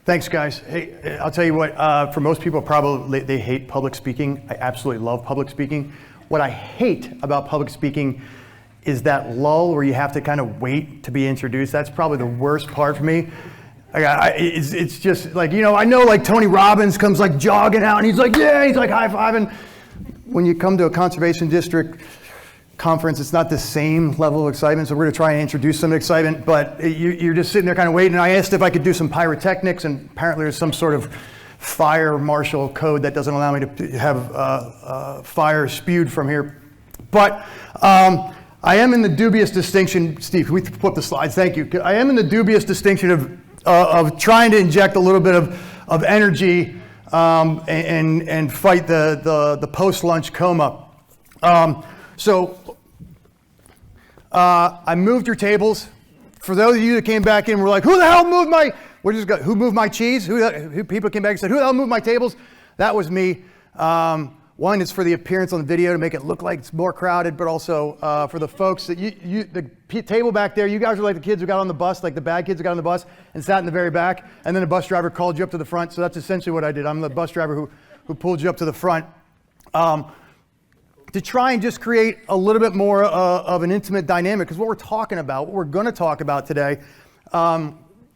Thanks, guys. Hey, I'll tell you what, for most people, probably they hate public speaking. I absolutely love public speaking. What I hate about public speaking is that lull where you have to kind of wait to be introduced. That's probably the worst part for me. It's just like, I know like Tony Robbins comes like jogging out and he's like, yeah, he's like high-fiving. When you come to a conservation district conference, it's not the same level of excitement, so we're going to try and introduce some excitement, but you're just sitting there kind of waiting. And I asked if I could do some pyrotechnics, and apparently there's some sort of fire marshal code that doesn't allow me to have fire spewed from here. But I am in the dubious distinction, Steve, can we flip the slides? Thank you. I am in the dubious distinction of trying to inject a little bit of energy and fight the post-lunch coma. I moved your tables. For those of you that came back in, were like, who the hell moved who moved my cheese? Who people came back and said, who the hell moved my tables? That was me. One is for the appearance on the video to make it look like it's more crowded, but also for the folks that the table back there, you guys are like the kids who got on the bus, like the bad kids who got on the bus and sat in the very back, and then the bus driver called you up to the front. So that's essentially what I did. I'm the bus driver who pulled you up to the front. To try and just create a little bit more of an intimate dynamic, because what we're going to talk about today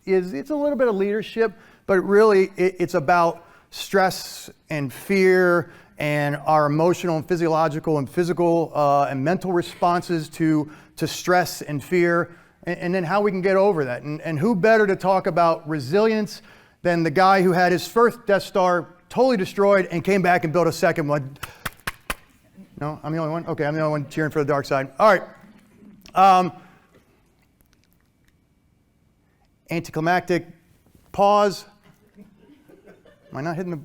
it's a little bit of leadership, but really it's about stress and fear and our emotional and physiological and physical and mental responses to stress and fear, and then how we can get over that. And who better to talk about resilience than the guy who had his first Death Star totally destroyed and came back and built a second one. No, I'm the only one? Okay, I'm the only one cheering for the dark side. All right. Anticlimactic pause. Am I not hitting the...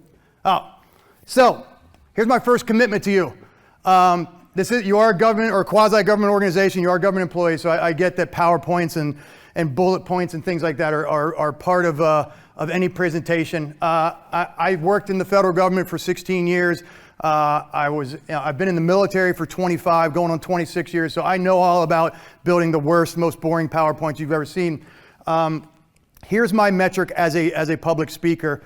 Oh. So, here's my first commitment to you. You are a government or quasi-government organization. You are a government employee, so I get that PowerPoints and bullet points and things like that are part of any presentation. I worked in the federal government for 16 years. I've been in the military for 25, going on 26 years, so I know all about building the worst, most boring PowerPoints you've ever seen. Here's my metric as a public speaker.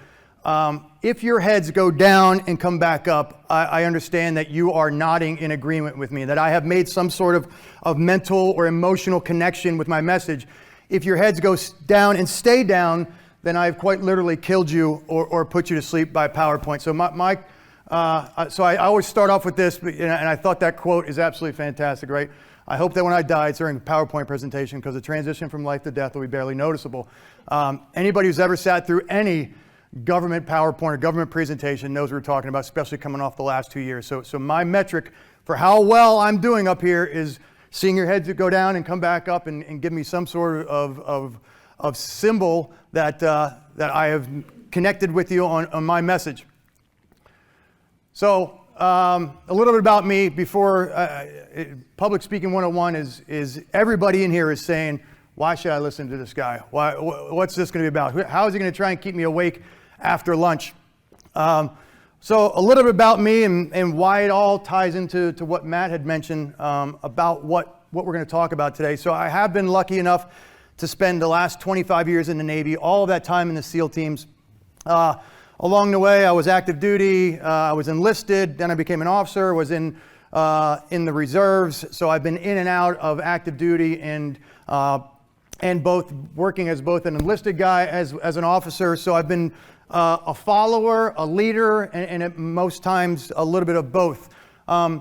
If your heads go down and come back up, I understand that you are nodding in agreement with me, that I have made some sort of mental or emotional connection with my message. If your heads go down and stay down, then I've quite literally killed you or put you to sleep by PowerPoint. So so I always start off with this, and I thought that quote is absolutely fantastic, right? I hope that when I die, it's during a PowerPoint presentation, because the transition from life to death will be barely noticeable. Anybody who's ever sat through any government PowerPoint or government presentation knows what we're talking about, especially coming off the last 2 years. So my metric for how well I'm doing up here is seeing your heads go down and come back up and give me some sort of symbol that I have connected with you on my message. So a little bit about me before Public Speaking 101 is everybody in here is saying, why should I listen to this guy? What's this going to be about? How is he going to try and keep me awake after lunch? So a little bit about me and why it all ties into what Matt had mentioned about what we're going to talk about today. So I have been lucky enough to spend the last 25 years in the Navy, all of that time in the SEAL teams. Along the way, I was active duty, I was enlisted, then I became an officer, was in the reserves. So I've been in and out of active duty and both working as both an enlisted guy as an officer. So I've been a follower, a leader, and at most times a little bit of both. While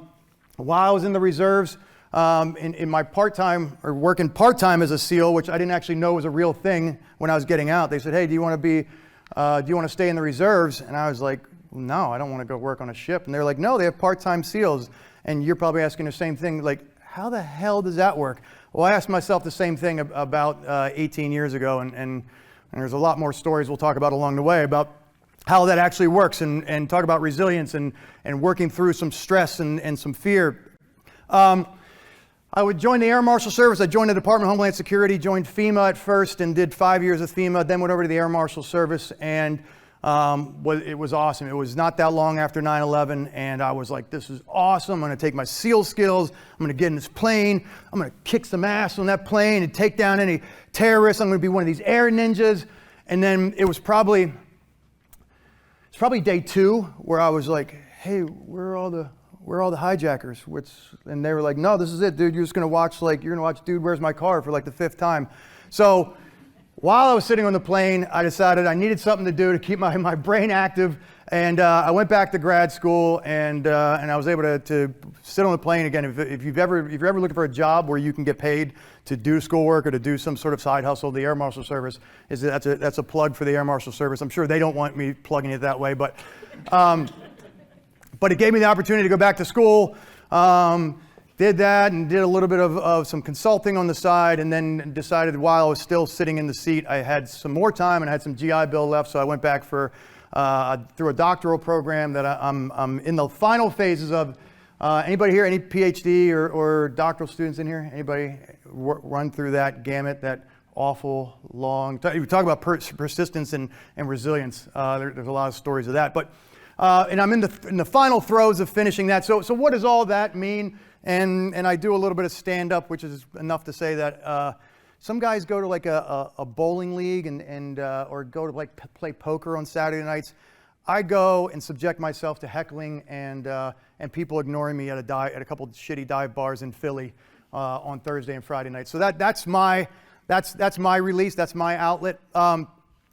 I was in the reserves, in my part-time or working part-time as a SEAL, which I didn't actually know was a real thing when I was getting out, they said, hey, do you want to stay in the reserves? And I was like, no, I don't want to go work on a ship. And they're like, no, they have part-time SEALs. And you're probably asking the same thing, like, how the hell does that work? Well, I asked myself the same thing about 18 years ago, and there's a lot more stories we'll talk about along the way about how that actually works, and talk about resilience and working through some stress and some fear. I would join the Air Marshal Service. I joined the Department of Homeland Security, joined FEMA at first and did 5 years of FEMA, then went over to the Air Marshal Service, and it was awesome. It was not that long after 9/11, and I was like, this is awesome. I'm going to take my SEAL skills. I'm going to get in this plane. I'm going to kick some ass on that plane and take down any terrorists. I'm going to be one of these air ninjas. And then it's probably day 2 where I was like, hey, where are all the hijackers? And they were like, no, this is it, dude. You're just gonna watch Dude, Where's My Car for like the 5th time. So while I was sitting on the plane, I decided I needed something to do to keep my brain active. And I went back to grad school, and I was able to sit on the plane again. If you're ever looking for a job where you can get paid to do schoolwork or to do some sort of side hustle, the Air Marshal Service that's a plug for the Air Marshal Service. I'm sure they don't want me plugging it that way, but it gave me the opportunity to go back to school. Did that and did a little bit of some consulting on the side, and then decided while I was still sitting in the seat, I had some more time and I had some GI Bill left, so I went back through a doctoral program that I'm in the final phases of. Anybody here, any PhD or doctoral students in here? Anybody run through that gamut, that awful long, you talk about persistence and resilience. There's a lot of stories of that, but and I'm in the final throes of finishing that. So what does all that mean? And I do a little bit of stand-up, which is enough to say that some guys go to like a bowling league or go to like play poker on Saturday nights. I go and subject myself to heckling and people ignoring me at a couple of shitty dive bars in Philly on Thursday and Friday nights. So that's my release. That's my outlet. And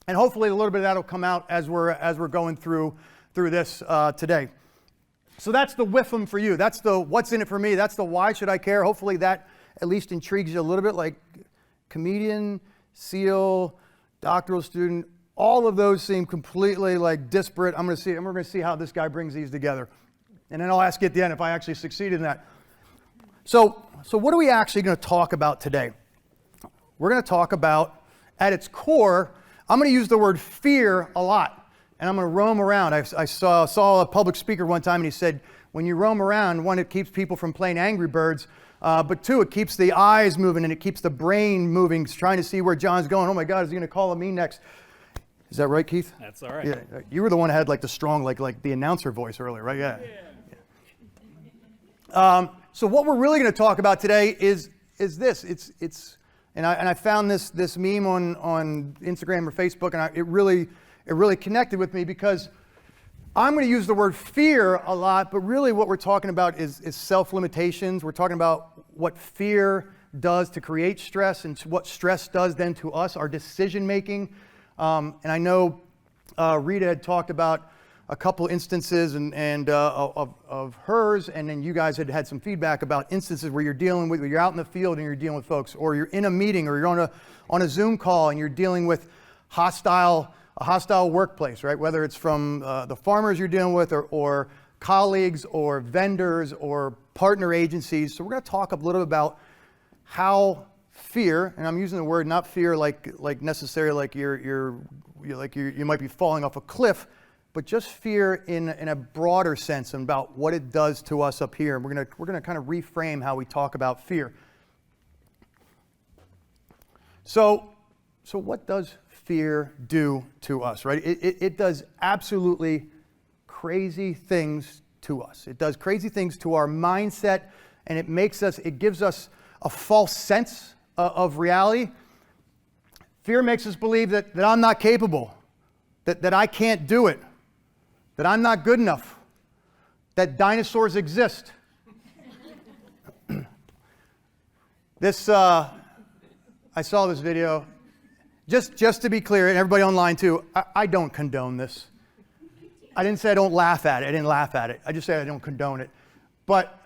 hopefully a little bit of that will come out as we're going through this today. So that's the whiffum for you. That's the what's in it for me. That's the why should I care. Hopefully that at least intrigues you a little bit. Like comedian, SEAL, doctoral student, all of those seem completely like disparate. We're going to see how this guy brings these together. And then I'll ask you at the end if I actually succeeded in that. So what are we actually going to talk about today? We're going to talk about, at its core, I'm going to use the word fear a lot. And I'm going to roam around. I saw a public speaker one time, and he said, when you roam around, one, it keeps people from playing Angry Birds, but two, it keeps the eyes moving and it keeps the brain moving, trying to see where John's going. Oh my God, is he going to call me next? Is that right, Keith? That's all right. Yeah, you were the one that had like the strong, like the announcer voice earlier, right? Yeah. So what we're really going to talk about today is this. And I found this meme on Instagram or Facebook, and it really connected with me because I'm going to use the word fear a lot, but really what we're talking about is self-limitations. We're talking about what fear does to create stress and what stress does then to us, our decision-making. And I know Rita had talked about a couple instances of hers, and then you guys had some feedback about instances where you're out in the field and you're dealing with folks, or you're in a meeting, or you're on a Zoom call and you're dealing with a hostile workplace, right? Whether it's from the farmers you're dealing with, or colleagues, or vendors, or partner agencies. So we're going to talk a little bit about how fear, and I'm using the word not fear like necessarily like you might be falling off a cliff, but just fear in a broader sense about what it does to us up here. And we're gonna kind of reframe how we talk about fear. So what does fear do to us, right? It does absolutely crazy things to us. It does crazy things to our mindset, and it gives us a false sense of reality. Fear makes us believe that I'm not capable, that I can't do it, that I'm not good enough, that dinosaurs exist. I saw this video. Just to be clear, and everybody online too, I don't condone this. I didn't say I don't laugh at it. I didn't laugh at it. I just said I don't condone it. But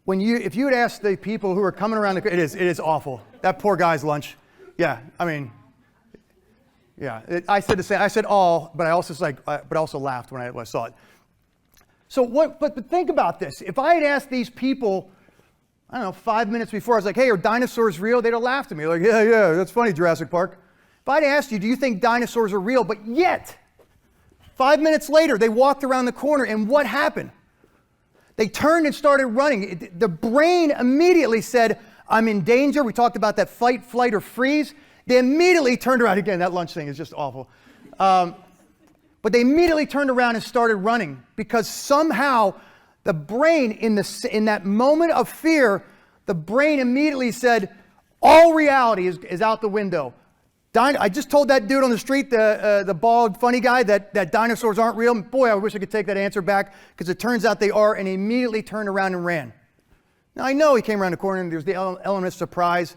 if you had asked the people who are coming around, it is awful. That poor guy's lunch. Yeah, I mean, yeah. I said the same. I said all, but I also laughed when I saw it. So but think about this. If I had asked these people, I don't know, 5 minutes before, I was like, hey, are dinosaurs real? They'd have laughed at me. Like, yeah, that's funny, Jurassic Park. If I'd asked you, do you think dinosaurs are real? But yet, 5 minutes later, they walked around the corner, and what happened? They turned and started running. The brain immediately said, I'm in danger. We talked about that fight, flight, or freeze. They immediately turned around. Again, that lunch thing is just awful. But they immediately turned around and started running because somehow the brain, in that moment of fear, the brain immediately said, all reality is out the window. I just told that dude on the street, the bald, funny guy, that dinosaurs aren't real. Boy, I wish I could take that answer back, because it turns out they are, and he immediately turned around and ran. Now, I know he came around the corner and there's the element of surprise,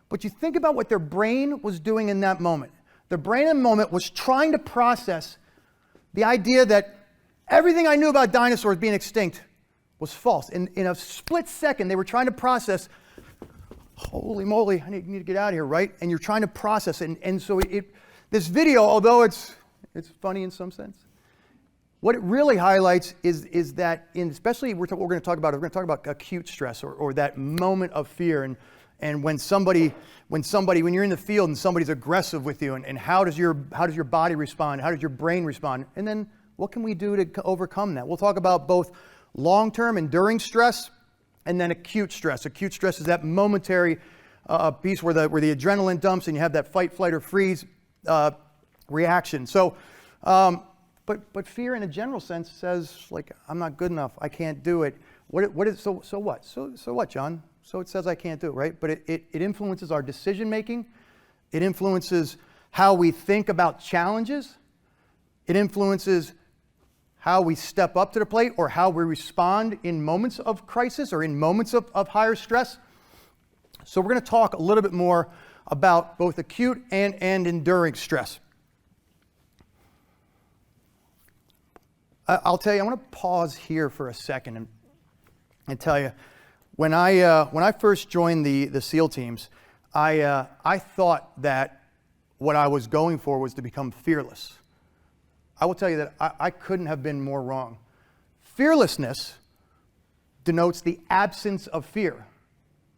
but you think about what their brain was doing in that moment. Their brain in the moment was trying to process the idea that everything I knew about dinosaurs being extinct was false. In a split second, they were trying to process, holy moly, I need to get out of here, right? And you're trying to process it. And so this video, although it's funny in some sense, what it really highlights is that, especially we're going to talk about acute stress, or that moment of fear, and when you're in the field and somebody's aggressive with you, and how does your body respond? How does your brain respond? And then what can we do to overcome that? We'll talk about both long-term, enduring stress, and then acute stress. Acute stress is that momentary piece where the adrenaline dumps and you have that fight, flight, or freeze reaction. So. But fear in a general sense says, like, I'm not good enough, I can't do it. So what? So what, John? So it says I can't do it, right? But it influences our decision making. It influences how we think about challenges. It influences how we step up to the plate, or how we respond in moments of crisis, or in moments of higher stress. So we're going to talk a little bit more about both acute and enduring stress. I'll tell you, I want to pause here for a second and tell you, when I first joined the SEAL teams, I thought that what I was going for was to become fearless. I will tell you that I couldn't have been more wrong. Fearlessness denotes the absence of fear.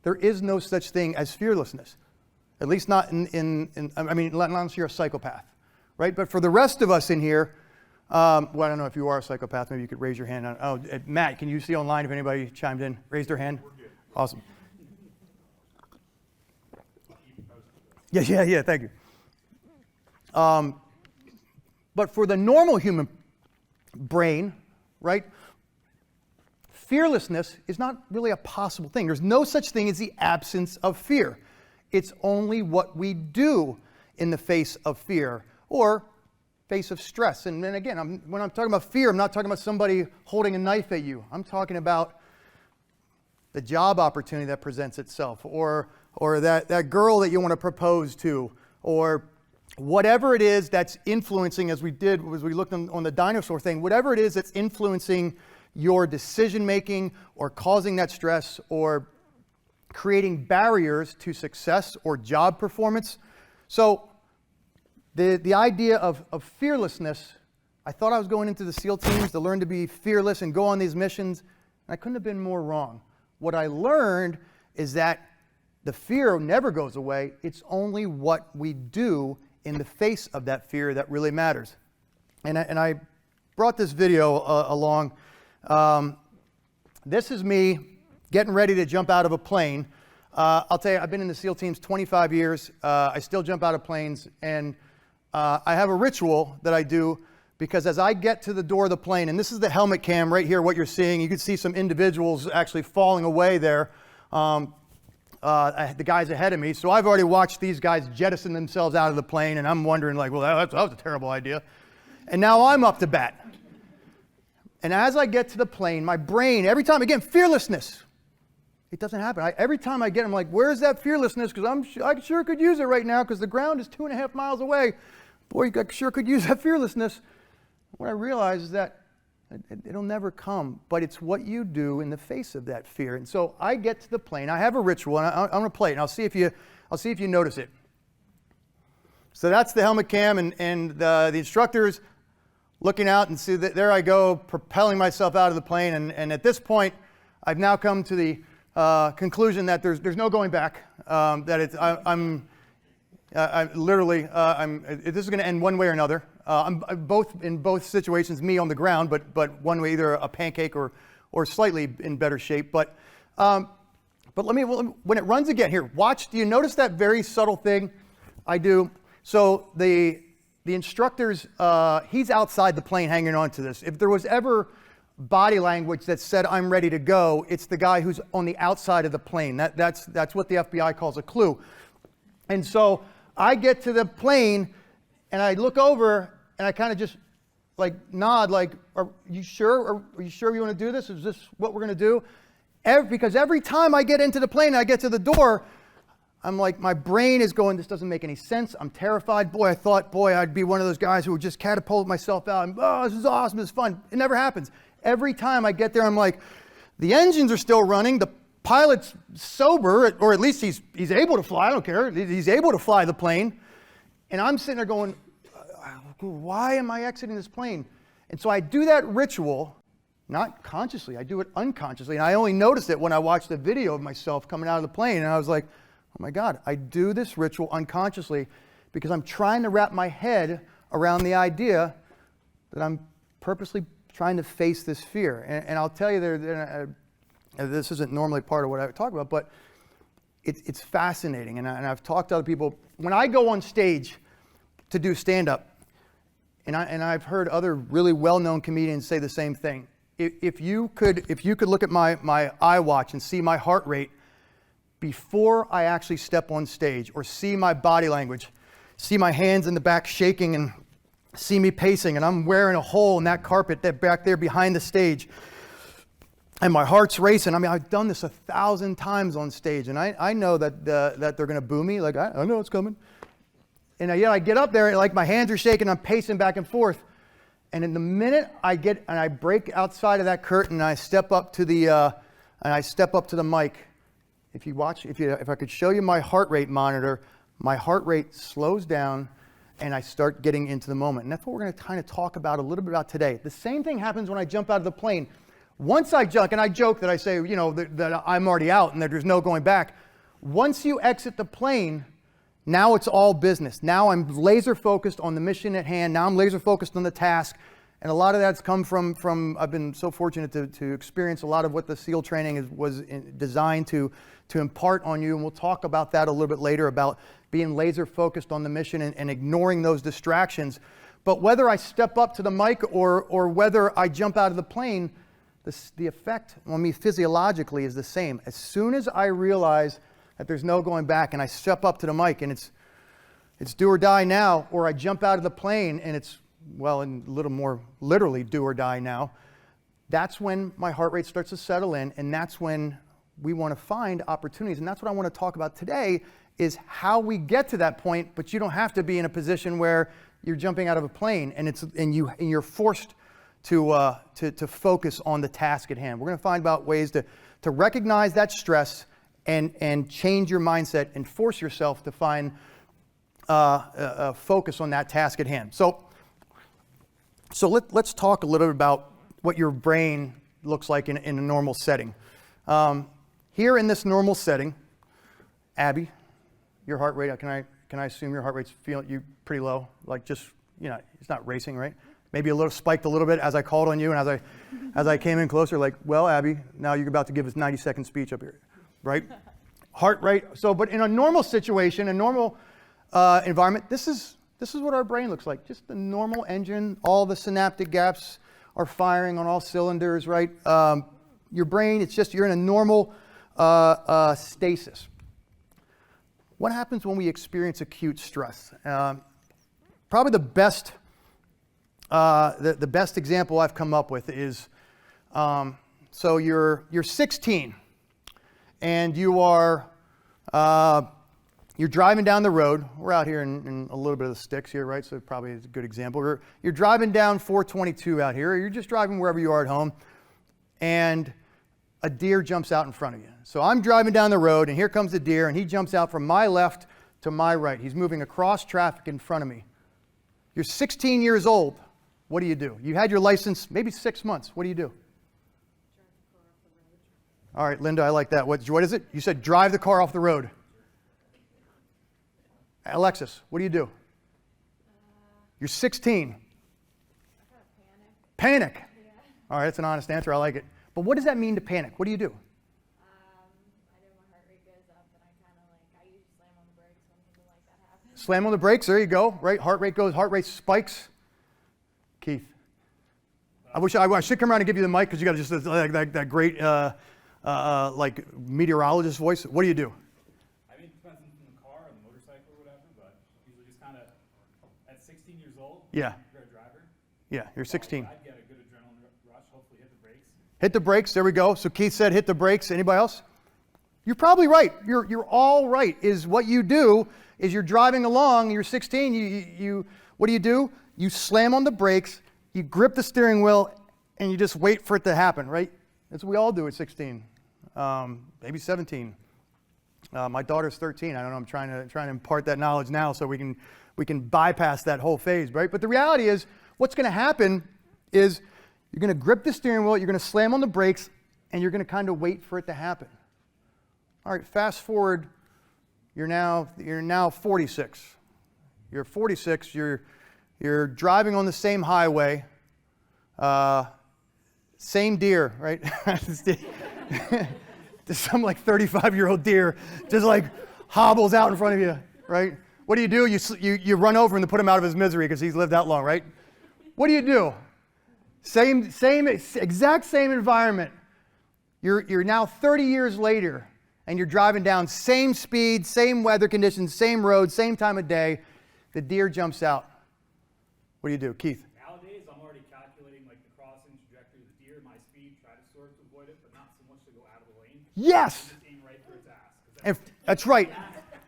There is no such thing as fearlessness, at least not unless you're a psychopath, right? But for the rest of us in here, well, I don't know if you are a psychopath. Maybe you could raise your hand. Matt, can you see online if anybody chimed in? Raised their hand? Awesome. Yeah, thank you. But for the normal human brain, right, fearlessness is not really a possible thing. There's no such thing as the absence of fear. It's only what we do in the face of fear, or face of stress. And then again, when I'm talking about fear, I'm not talking about somebody holding a knife at you. I'm talking about the job opportunity that presents itself, or that girl that you want to propose to, or whatever it is that's influencing, as we looked on the dinosaur thing, whatever it is that's influencing your decision making, or causing that stress, or creating barriers to success or job performance. So the idea of fearlessness, I thought I was going into the SEAL teams to learn to be fearless and go on these missions, and I couldn't have been more wrong. What I learned is that the fear never goes away. It's only what we do in the face of that fear that really matters. And I brought this video along. This is me getting ready to jump out of a plane. I'll tell you, I've been in the SEAL teams 25 years. I still jump out of planes, and I have a ritual that I do, because as I get to the door of the plane, and this is the helmet cam right here, what you're seeing, you can see some individuals actually falling away there, the guys ahead of me. So I've already watched these guys jettison themselves out of the plane, and I'm wondering, like, well, that was a terrible idea. And now I'm up to bat. And as I get to the plane, my brain, every time, again, fearlessness, it doesn't happen. Every time I get, I'm like, where's that fearlessness? Because I sure could use it right now, because the ground is 2.5 miles away. Boy, I sure could use that fearlessness. What I realize is that it'll never come, but it's what you do in the face of that fear. And so I get to the plane. I have a ritual, and I'm going to play it, and I'll see if you notice it. So that's the helmet cam, and the instructor's looking out, and see that there I go, propelling myself out of the plane. And at this point, I've now come to the conclusion that there's no going back. That it's this is going to end one way or another. I'm in both situations, me on the ground, but one way, either a pancake or slightly in better shape. But when it runs again, here, watch. Do you notice that very subtle thing? I do. So the instructor's he's outside the plane hanging on to this. If there was ever body language that said I'm ready to go, it's the guy who's on the outside of the plane. That's what the FBI calls a clue. And so I get to the plane and I look over and I kind of just like nod, like, are you sure? Are you sure you want to do this? Is this what we're going to do? Because every time I get into the plane and I get to the door, I'm like, my brain is going, this doesn't make any sense. I'm terrified. Boy, I thought, I'd be one of those guys who would just catapult myself out and, oh, this is awesome, this is fun. It never happens. Every time I get there, I'm like, the engines are still running. The pilot's sober, or at least he's able to fly. I don't care. He's able to fly the plane. And I'm sitting there going, why am I exiting this plane? And so I do that ritual, not consciously. I do it unconsciously. And I only noticed it when I watched the video of myself coming out of the plane. And I was like, oh my God, I do this ritual unconsciously because I'm trying to wrap my head around the idea that I'm purposely trying to face this fear. And I'll tell you, this isn't normally part of what I talk about, but it's fascinating. And I've talked to other people. When I go on stage to do stand-up, and I've heard other really well-known comedians say the same thing. If you could look at my iWatch and see my heart rate before I actually step on stage, or see my body language, see my hands in the back shaking and see me pacing, and I'm wearing a hole in that carpet that back there behind the stage, and my heart's racing. I mean, I've done this 1,000 times on stage, and I know that they're going to boo me. Like, I know it's coming. And I get up there, and like my hands are shaking, I'm pacing back and forth. And in the minute I break outside of that curtain, and I step up to the mic. If I could show you my heart rate monitor, my heart rate slows down, and I start getting into the moment. And that's what we're going to kind of talk about a little bit about today. The same thing happens when I jump out of the plane. Once I jump, and I joke that I say, that I'm already out and that there's no going back. Once you exit the plane, now it's all business. Now I'm laser focused on the mission at hand. Now I'm laser focused on the task. And a lot of that's come from I've been so fortunate to experience a lot of what the SEAL training was designed to impart on you. And we'll talk about that a little bit later, about being laser focused on the mission and ignoring those distractions. But whether I step up to the mic or whether I jump out of the plane, the effect on me physiologically is the same. As soon as I realize that there's no going back and I step up to the mic and it's do or die now, or I jump out of the plane and it's, well, and a little more literally do or die now, that's when my heart rate starts to settle in, and that's when we want to find opportunities. And that's what I want to talk about today, is how we get to that point, but you don't have to be in a position where you're jumping out of a plane and you're forced to focus on the task at hand. We're going to find about ways to recognize that stress and change your mindset and force yourself to find a focus on that task at hand. So let's talk a little bit about what your brain looks like in a normal setting. Here in this normal setting, Abby, your heart rate, can I assume your heart rate's feeling pretty low? Like just, it's not racing, right? Maybe a little spiked a little bit as I called on you and as I came in closer, like, well, Abby, now you're about to give us 90-second speech up here, right? Heart rate. So, but in a normal situation, a normal environment, this is what our brain looks like. Just the normal engine. All the synaptic gaps are firing on all cylinders, right? Your brain, it's just you're in a normal stasis. What happens when we experience acute stress? Probably the best example I've come up with is, so you're 16 and you're driving down the road. We're out here in a little bit of the sticks here, right? So probably is a good example. You're driving down 422 out here, or you're just driving wherever you are at home, and a deer jumps out in front of you. So I'm driving down the road, and here comes a deer, and he jumps out from my left to my right. He's moving across traffic in front of me. You're 16 years old. What do? You had your license maybe 6 months. What do? Drive the car off the road. All right, Linda, I like that. What is it? You said drive the car off the road. Alexis, what do? You're 16. Panic. Yeah. All right, that's an honest answer. I like it. But what does that mean to panic? What do? I know my heart rate goes up, and I usually slam on the brakes when something like that happens. Slam on the brakes. There you go. Right. Heart rate spikes. Keith. I should come around and give you the mic because you got just that great like meteorologist voice. What do? I mean, it depends on the car or the motorcycle or whatever, but Yeah. You're a driver? Yeah, you're 16. I'd get a good adrenaline rush, hopefully hit the brakes. Hit the brakes, there we go. So Keith said hit the brakes. Anybody else? You're probably right. You're all right. Is what you do is you're driving along, you're 16, you what do? You slam on the brakes, you grip the steering wheel, and you just wait for it to happen, right? That's what we all do at 16, maybe 17. My daughter's 13. I don't know. I'm trying to impart that knowledge now so we can bypass that whole phase, right? But the reality is, what's going to happen is you're going to grip the steering wheel, you're going to slam on the brakes, and you're going to kind of wait for it to happen. All right, fast forward. You're now 46. You're 46. You're driving on the same highway. Same deer, right? There's some like 35-year-old deer just like hobbles out in front of you, right? What do? You run over him to put him out of his misery because he's lived that long, right? What do? Exact same environment. You're now 30 years later, and you're driving down same speed, same weather conditions, same road, same time of day. The deer jumps out. What do, Keith? Nowadays, I'm already calculating like the crossing trajectory of the deer, my speed, try to sort to avoid it, but not so much to go out of the lane. Yes. Just aim right for its ass. And that's right.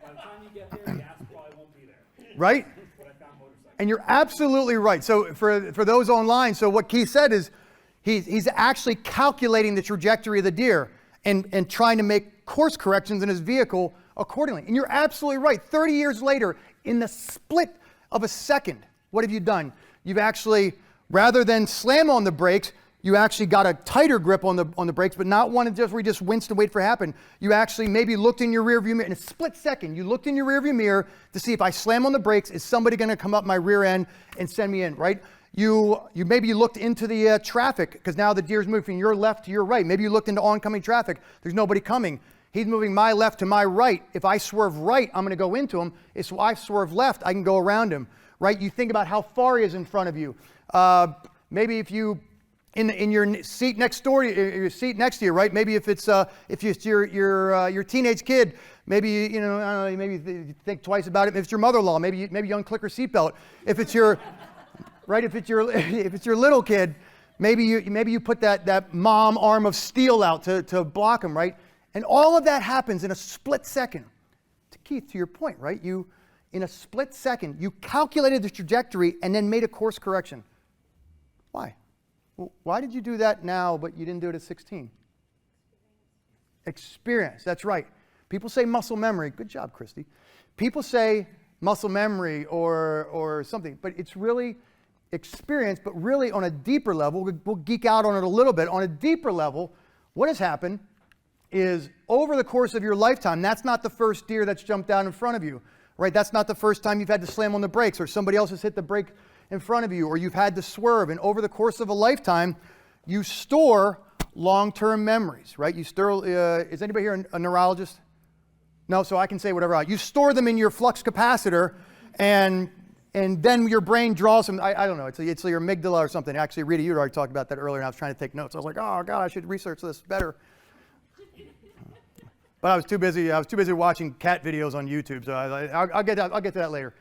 By the time you get there, the ass probably won't be there. Right? What I found motorcycles. And you're absolutely right. So for those online, so what Keith said is he's actually calculating the trajectory of the deer and trying to make course corrections in his vehicle accordingly. And you're absolutely right. 30 years later, in the split of a second, what have you done? You've actually, rather than slam on the brakes, you actually got a tighter grip on the brakes, but not one where you just winced and wait for it to happen. You actually maybe looked in your rearview mirror in a split second. You looked in your rearview mirror to see if I slam on the brakes, is somebody going to come up my rear end and send me in, right? You looked into the traffic because now the deer's moving from your left to your right. Maybe you looked into oncoming traffic. There's nobody coming. He's moving my left to my right. If I swerve right, I'm going to go into him. If I swerve left, I can go around him, right? You think about how far he is in front of you. Maybe if you in your seat next door, your seat next to you, right? Maybe if it's your teenage kid, maybe I don't know, maybe you think twice about it. If it's your mother-in-law, maybe you unclick her seatbelt. If it's your right, if it's your little kid, maybe you put that mom arm of steel out to block him, right? And all of that happens in a split second. To Keith, to your point, right? In a split second, you calculated the trajectory and then made a course correction. Why? Well, why did you do that now, but you didn't do it at 16? Experience, that's right. People say muscle memory. Good job, Christy. People say muscle memory or something, but it's really experience, but really on a deeper level, we'll geek out on it a little bit. On a deeper level, what has happened is over the course of your lifetime, that's not the first deer that's jumped out in front of you, right? That's not the first time you've had to slam on the brakes or somebody else has hit the brake in front of you or you've had to swerve. And over the course of a lifetime, you store long-term memories, right? You store, is anybody here a neurologist? No, so I can say whatever. You store them in your flux capacitor and then your brain draws them. I don't know, it's your amygdala or something. Actually, Rita, you already talked about that earlier and I was trying to take notes. I was like, oh God, I should research this better. But I was too busy watching cat videos on YouTube, so I'll get to that later.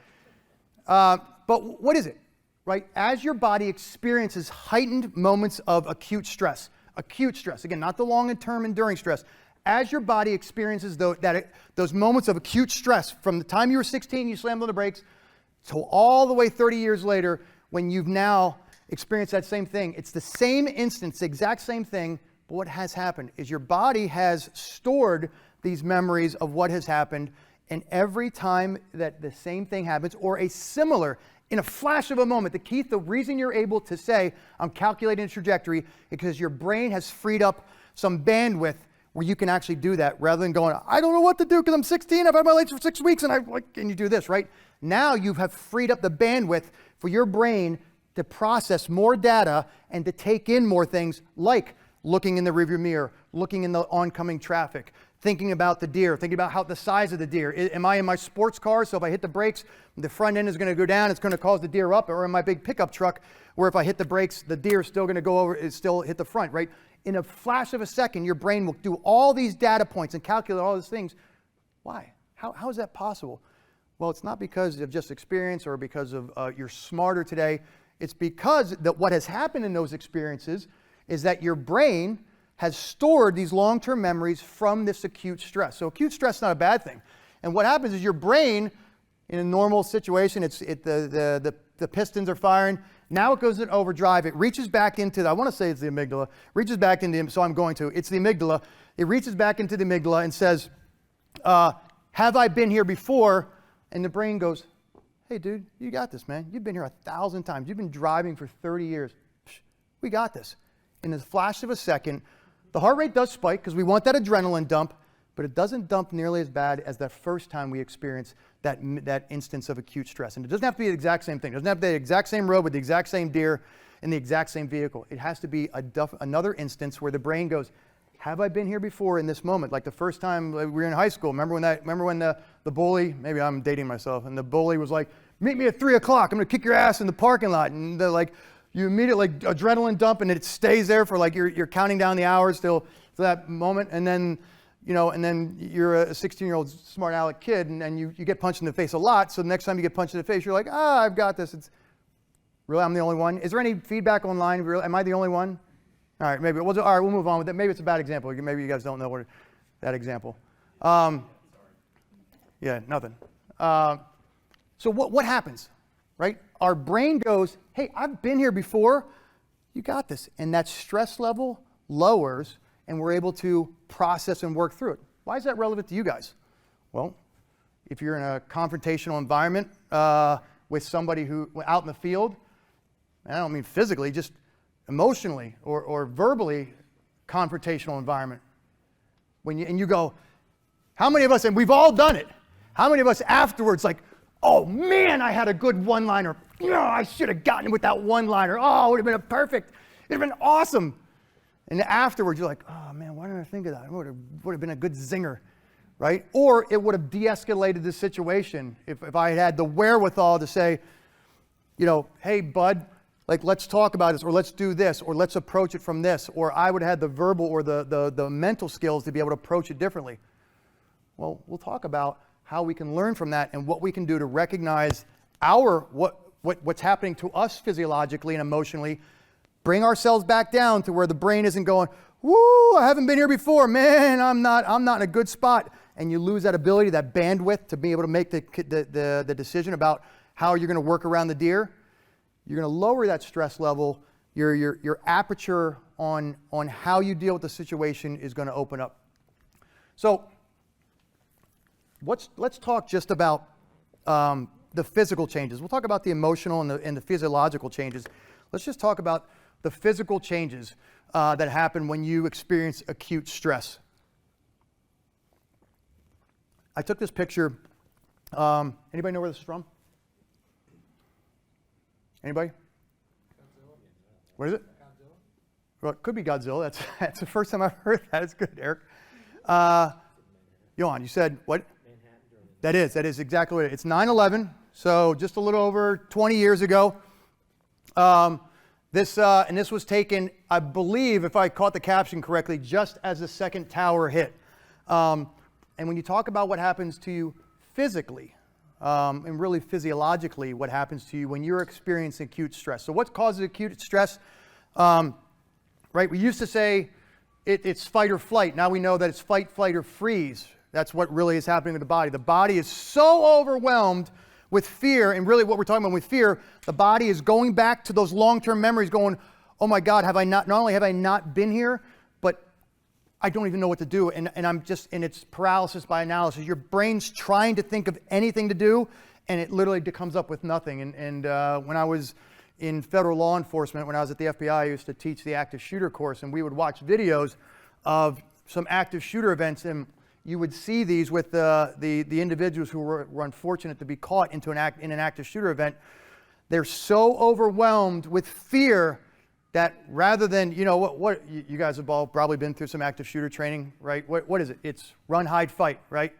But what is it, right? As your body experiences heightened moments of acute stress, again, not the long and term enduring stress, as your body experiences those moments of acute stress from the time you were 16, you slammed on the brakes, till all the way 30 years later, when you've now experienced that same thing, it's the same instance, the exact same thing, but what has happened is your body has stored these memories of what has happened, and every time that the same thing happens, or a similar, in a flash of a moment, the reason you're able to say, I'm calculating a trajectory, is because your brain has freed up some bandwidth where you can actually do that, rather than going, I don't know what to do because I'm 16, I've had my legs for 6 weeks, and you do this, right? Now you have freed up the bandwidth for your brain to process more data and to take in more things, like looking in the rearview mirror, looking in the oncoming traffic, thinking about the deer, thinking about how the size of the deer. Am I in my sports car, so if I hit the brakes, the front end is going to go down, it's going to cause the deer up, or in my big pickup truck, where if I hit the brakes, the deer is still going to go over, it still hit the front, right? In a flash of a second, your brain will do all these data points and calculate all these things. Why? How is that possible? Well, it's not because of just experience or because of you're smarter today. It's because that what has happened in those experiences is that your brain has stored these long-term memories from this acute stress. So acute stress is not a bad thing. And what happens is your brain, in a normal situation, the pistons are firing. Now it goes into overdrive. It reaches back into, I want to say it's the amygdala, reaches back into, so I'm going to, it's the amygdala. It reaches back into the amygdala and says, have I been here before? And the brain goes, hey dude, you got this, man. You've been here 1,000 times. You've been driving for 30 years. We got this. In the flash of a second, the heart rate does spike because we want that adrenaline dump, but it doesn't dump nearly as bad as that first time we experience that instance of acute stress. And it doesn't have to be the exact same thing. It doesn't have to be the exact same road with the exact same deer in the exact same vehicle. It has to be another instance where the brain goes, have I been here before in this moment? Like the first time we were in high school. Remember when the bully, maybe I'm dating myself, and the bully was like, meet me at 3 o'clock. I'm going to kick your ass in the parking lot. And they're like, you immediately adrenaline dump, and it stays there for like you're counting down the hours till that moment, and then you're a 16-year-old smart aleck kid, and you get punched in the face a lot. So the next time you get punched in the face, you're like, I've got this. It's really, I'm the only one. Is there any feedback online? Really, am I the only one? All right, maybe all right. We'll move on with that. Maybe it's a bad example. Maybe you guys don't know that example. Yeah, nothing. So what happens, right? Our brain goes, hey, I've been here before. You got this. And that stress level lowers, and we're able to process and work through it. Why is that relevant to you guys? Well, if you're in a confrontational environment with somebody who out in the field, and I don't mean physically, just emotionally or verbally confrontational environment, and you go, how many of us, and we've all done it, how many of us afterwards like, oh man, I had a good one-liner. I should have gotten with that one-liner. Oh, it would have been perfect. It would have been awesome. And afterwards, you're like, oh man, why didn't I think of that? It would have been a good zinger, right? Or it would have de-escalated the situation if I had the wherewithal to say, hey bud, like let's talk about this, or let's do this, or let's approach it from this, or I would have had the verbal or the mental skills to be able to approach it differently. Well, we'll talk about how we can learn from that and what we can do to recognize what's happening to us physiologically and emotionally, bring ourselves back down to where the brain isn't going, woo, I haven't been here before, man, I'm not in a good spot. And you lose that ability, that bandwidth to be able to make the decision about how you're going to work around the deer. You're going to lower that stress level. Your aperture on how you deal with the situation is going to open up. So let's talk just about the physical changes. We'll talk about the emotional and the physiological changes. Let's just talk about the physical changes that happen when you experience acute stress. I took this picture. Anybody know where this is from? Anybody? Godzilla. What is it? Godzilla. Well, it could be Godzilla. That's the first time I've heard that. It's good, Eric. Johan, you said what? That is exactly what it is. It's 9/11, so just a little over 20 years ago. This was taken, I believe, if I caught the caption correctly, just as the second tower hit. And when you talk about what happens to you physically, and really physiologically, what happens to you when you're experiencing acute stress. So what causes acute stress? Right, we used to say it's fight or flight. Now we know that it's fight, flight, or freeze. That's what really is happening with the body. The body is so overwhelmed with fear, and really what we're talking about with fear, the body is going back to those long-term memories going, oh my God, not only have I not been here, but I don't even know what to do, and it's paralysis by analysis. Your brain's trying to think of anything to do, and it literally comes up with nothing. And when I was in federal law enforcement, when I was at the FBI, I used to teach the active shooter course, and we would watch videos of some active shooter events, and you would see these with the individuals who were unfortunate to be caught in an active shooter event. They're so overwhelmed with fear that rather than, what you guys have all probably been through some active shooter training, right? What is it? It's run, hide, fight, right?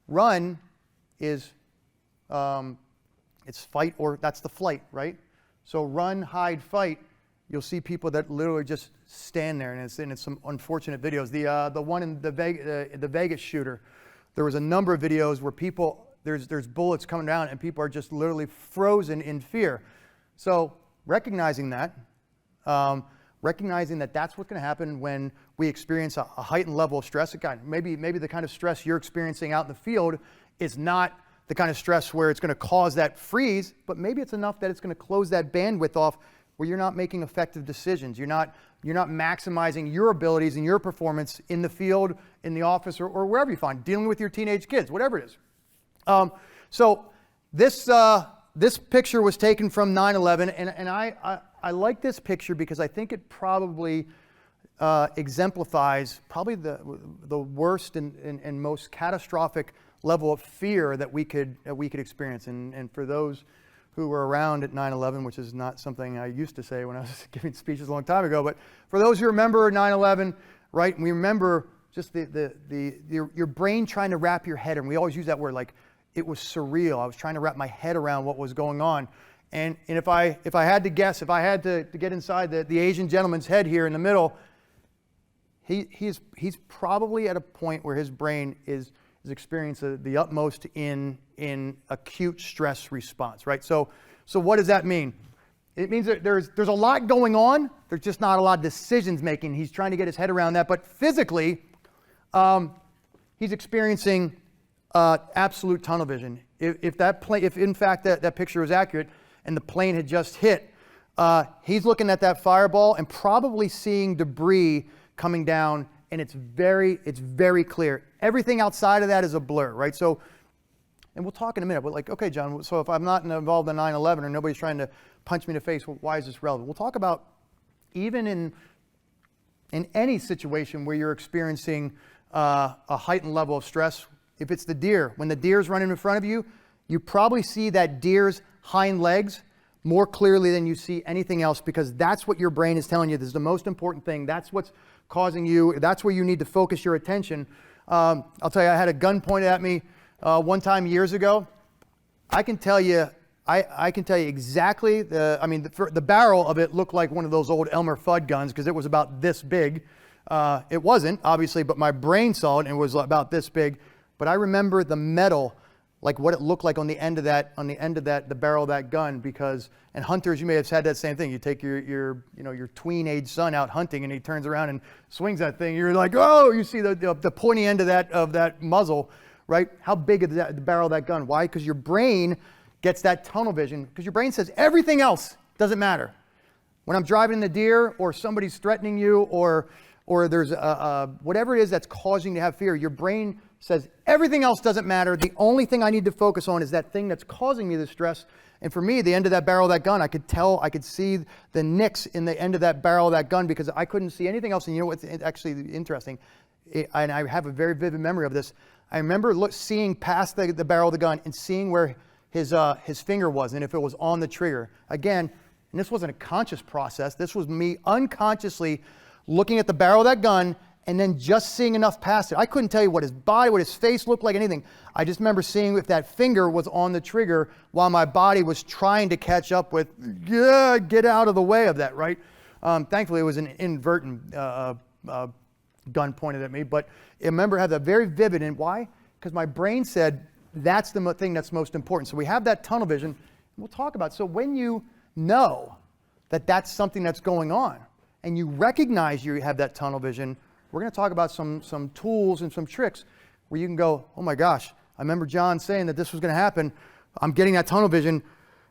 Run is, it's fight, or that's the flight, right? So run, hide, fight, you'll see people that literally just stand there, and it's some unfortunate videos. The one in the Vegas shooter, there was a number of videos where people there's bullets coming down and people are just literally frozen in fear. So recognizing that, that's what's going to happen when we experience a heightened level of stress. Again, maybe the kind of stress you're experiencing out in the field is not the kind of stress where it's going to cause that freeze, but maybe it's enough that it's going to close that bandwidth off where you're not making effective decisions. You're not maximizing your abilities and your performance in the field, in the office, or wherever you find, dealing with your teenage kids, whatever it is. So this picture was taken from 9/11, and I like this picture because I think it probably exemplifies probably the worst and most catastrophic level of fear that we could experience. And for those who were around at 9/11, which is not something I used to say when I was giving speeches a long time ago, but for those who remember 9/11, right? We remember just your brain trying to wrap your head, and we always use that word, like it was surreal. I was trying to wrap my head around what was going on. And if I had to guess, if I had to get inside the Asian gentleman's head here in the middle, he's probably at a point where his brain is experiencing the utmost in acute stress response, right? So what does that mean? It means that there's a lot going on. There's just not a lot of decisions making. He's trying to get his head around that, but physically, he's experiencing absolute tunnel vision. If in fact that picture was accurate and the plane had just hit, he's looking at that fireball and probably seeing debris coming down, and it's very clear. Everything outside of that is a blur, right? So, and we'll talk in a minute, but like, okay, John, so if I'm not involved in 9/11 or nobody's trying to punch me in the face, well, why is this relevant? We'll talk about even in any situation where you're experiencing a heightened level of stress. If it's the deer, when the deer's running in front of you, you probably see that deer's hind legs more clearly than you see anything else, because that's what your brain is telling you. This is the most important thing. That's what's causing you, that's where you need to focus your attention. I'll tell you, I had a gun pointed at me one time years ago. I can tell you exactly, the barrel of it looked like one of those old Elmer Fudd guns because it was about this big. It wasn't, obviously, but my brain saw it and it was about this big. But I remember the metal, like what it looked like on the end of the barrel of that gun, because, and hunters, you may have had that same thing. You take your tween-age son out hunting and he turns around and swings that thing. You're like, oh, you see the pointy end of that muzzle, right? How big is the barrel of that gun? Why? Because your brain gets that tunnel vision, because your brain says everything else doesn't matter. When I'm driving the deer or somebody's threatening you or there's whatever it is that's causing you to have fear, your brain says everything else doesn't matter. The only thing I need to focus on is that thing that's causing me the stress. And for me, the end of that barrel of that gun, I could see the nicks in the end of that barrel of that gun because I couldn't see anything else. And you know what's actually interesting? And I have a very vivid memory of this. I remember seeing past the barrel of the gun and seeing where his finger was and if it was on the trigger. Again, and this wasn't a conscious process. This was me unconsciously looking at the barrel of that gun and then just seeing enough past it. I couldn't tell you what his body, what his face looked like, anything. I just remember seeing if that finger was on the trigger while my body was trying to catch up with, get out of the way of that, right? Thankfully, it was an inadvertent gun pointed at me, but I remember I had that very vivid. And why? Because my brain said, that's the thing that's most important. So we have that tunnel vision. We'll talk about it. So when you know that that's something that's going on and you recognize you have that tunnel vision, we're going to talk about some tools and some tricks where you can go, oh my gosh, I remember John saying that this was going to happen. I'm getting that tunnel vision.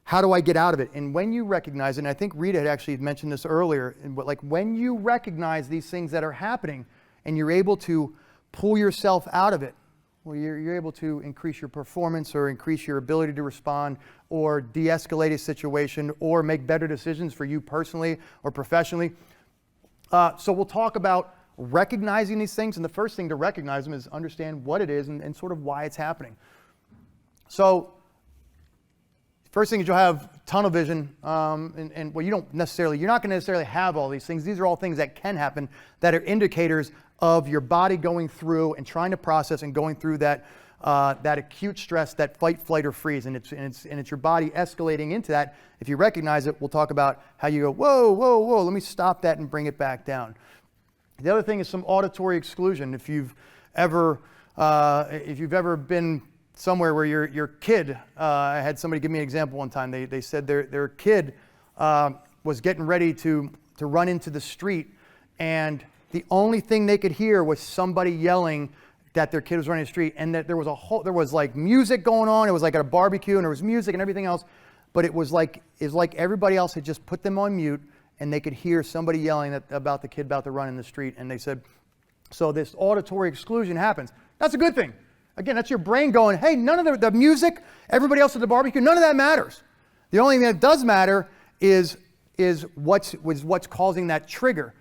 How do I get out of it? And when you recognize it, and I think Rita had actually mentioned this earlier, but like when you recognize these things that are happening and you're able to pull yourself out of it, well, you're able to increase your performance or increase your ability to respond or de-escalate a situation or make better decisions for you personally or professionally. So we'll talk about recognizing these things, and the first thing to recognize them is understand what it is and sort of why it's happening. So first thing is you'll have tunnel vision, and well, you're not going to necessarily have all these things. These are all things that can happen that are indicators of your body going through and trying to process and going through that acute stress, that fight, flight, or freeze, and it's your body escalating into that. If you recognize it, we'll talk about how you go, whoa, let me stop that and bring it back down. The other thing is some auditory exclusion. If you've ever been somewhere where your kid, I had somebody give me an example one time. They said their kid was getting ready to run into the street, and the only thing they could hear was somebody yelling that their kid was running the street, and that there was like music going on. It was like at a barbecue, and there was music and everything else, but it was like everybody else had just put them on mute, and they could hear somebody yelling about the kid about to run in the street. And they said, so this auditory exclusion happens. That's a good thing. Again, that's your brain going, hey, none of the music, everybody else at the barbecue, none of that matters. The only thing that does matter is what's causing that trigger.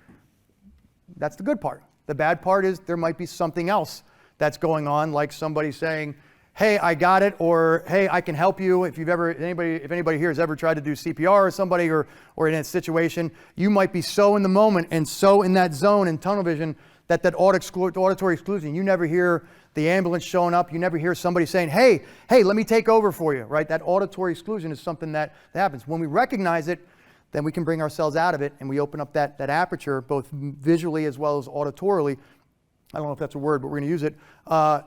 That's the good part. The bad part is there might be something else that's going on, like somebody saying, hey, I got it, or hey, I can help you. If anybody here has ever tried to do CPR or somebody or in a situation, you might be so in the moment and so in that zone and tunnel vision that auditory exclusion, you never hear the ambulance showing up, you never hear somebody saying, hey, let me take over for you, right? That auditory exclusion is something that happens. When we recognize it, then we can bring ourselves out of it, and we open up that aperture, both visually as well as auditorily. I don't know if that's a word, but we're going to use it.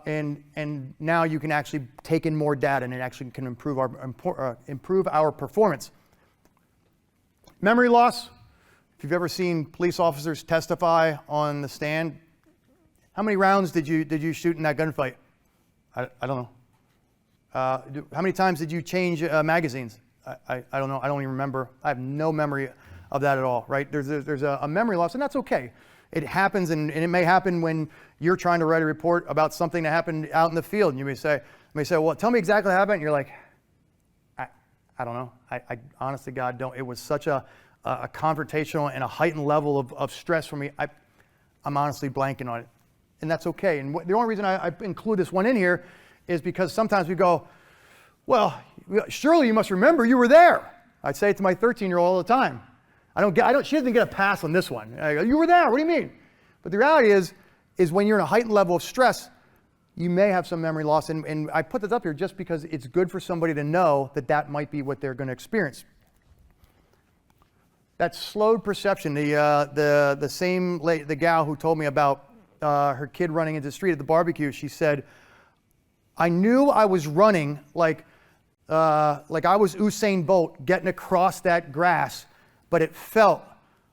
And now you can actually take in more data, and it actually can improve our performance. Memory loss. If you've ever seen police officers testify on the stand, how many rounds did you shoot in that gunfight? I don't know. How many times did you change magazines? I don't know. I don't even remember. I have no memory of that at all, right? There's a memory loss, and that's okay. It happens, and it may happen when you're trying to write a report about something that happened out in the field, and you may say, well, tell me exactly what happened, and you're like, I don't know. I honestly, God, don't. It was such a confrontational and a heightened level of stress for me. I'm honestly blanking on it, and that's okay. And the only reason I include this one in here is because sometimes we go, well, surely you must remember you were there. I say it to my 13-year-old all the time. She doesn't get a pass on this one. I go, you were there, what do you mean? But the reality is when you're in a heightened level of stress, you may have some memory loss. And I put this up here just because it's good for somebody to know that might be what they're going to experience. That slowed perception, the gal who told me about her kid running into the street at the barbecue, she said, I knew I was running like I was Usain Bolt getting across that grass, but it felt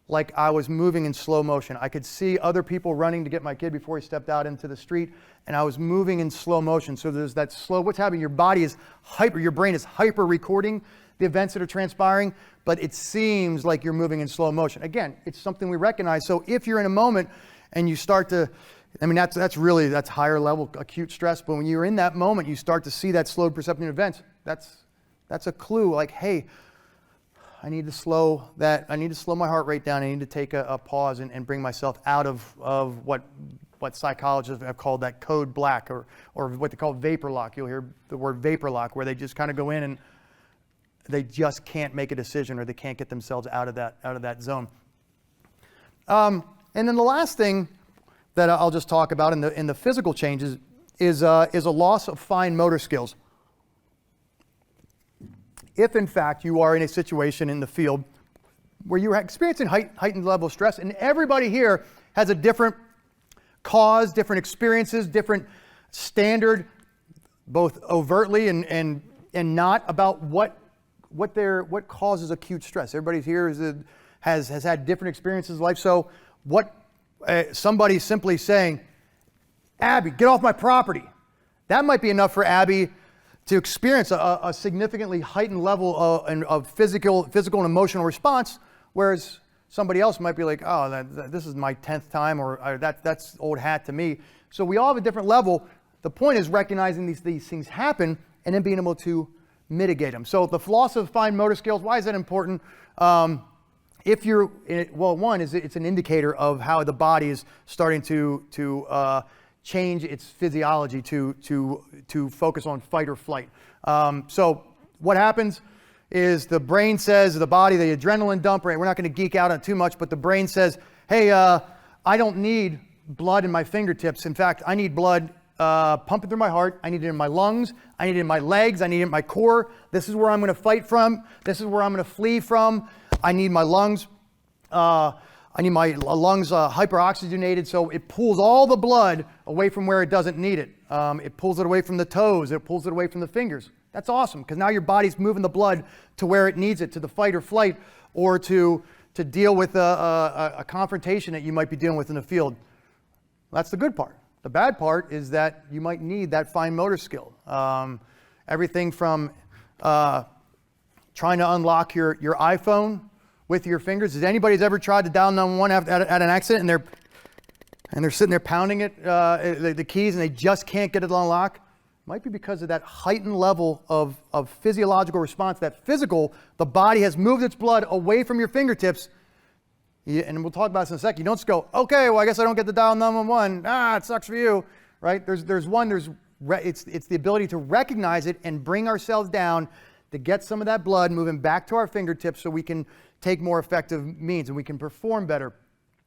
like I was moving in slow motion. I could see other people running to get my kid before he stepped out into the street, and I was moving in slow motion. So there's that slow, what's happening? Your body is your brain is hyper recording the events that are transpiring, but it seems like you're moving in slow motion. Again, it's something we recognize. So if you're in a moment and you start to, that's higher level acute stress, but when you're in that moment, you start to see that slowed perception events. That's a clue, like, hey, I need to slow my heart rate down. I need to take a pause and bring myself out of what psychologists have called that code black, or what they call vapor lock. You'll hear the word vapor lock, where they just kind of go in and they just can't make a decision, or they can't get themselves out of that zone. And then the last thing that I'll just talk about in the physical changes is a loss of fine motor skills. If in fact you are in a situation in the field where you're experiencing heightened level of stress, and everybody here has a different cause, different experiences, different standard, both overtly and not, about what causes acute stress. Everybody here has had different experiences in life. So what somebody simply saying, Abby, get off my property, that might be enough for Abby to experience a significantly heightened level of physical and emotional response, whereas somebody else might be like, oh, this is my 10th time, or that's old hat to me. So we all have a different level. The point is recognizing these things happen and then being able to mitigate them. So the loss of fine motor skills, why is that important? If you're, one is it's an indicator of how the body is starting to change its physiology to focus on fight or flight. So what happens is the brain says, the body, the adrenaline dump rate, we're not going to geek out on too much, but the brain says, hey, I don't need blood in my fingertips. In fact, I need blood pumping through my heart. I need it in my lungs. I need it in my legs. I need it in my core. This is where I'm going to fight from. This is where I'm going to flee from. I need my lungs. I need my lungs hyperoxygenated, so it pulls all the blood away from where it doesn't need it. It pulls it away from the toes. It pulls it away from the fingers. That's awesome, because now your body's moving the blood to where it needs it, to the fight or flight, or to deal with a confrontation that you might be dealing with in the field. That's the good part. The bad part is that you might need that fine motor skill. Everything from trying to unlock your iPhone with your fingers. Has anybody ever tried to dial 911 at an accident and they're sitting there pounding it, the keys, and they just can't get it to unlock? Might be because of that heightened level of physiological response, that physical, the body has moved its blood away from your fingertips. And we'll talk about this in a sec. You don't just go, okay, well, I guess I don't get to dial 911. It sucks for you, right? It's the ability to recognize it and bring ourselves down to get some of that blood moving back to our fingertips so we can take more effective means and we can perform better.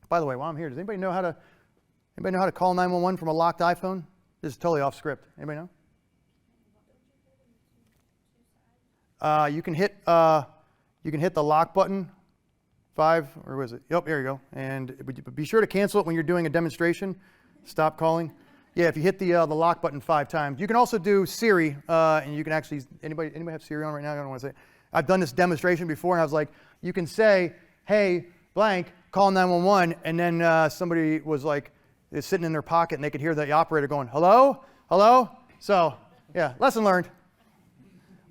By the way, while I'm here, does anybody know how to call 911 from a locked iPhone? This is totally off script. Anybody know? You can hit the lock button. 5, or was it? Yep, there you go. And be sure to cancel it when you're doing a demonstration. Stop calling. Yeah, if you hit the lock button 5 times. You can also do Siri, and you can actually, anybody have Siri on right now? I don't want to say. I've done this demonstration before, and I was like, you can say, hey, blank, call 911, and then somebody was like, is sitting in their pocket, and they could hear the operator going, hello, hello. So, yeah, lesson learned.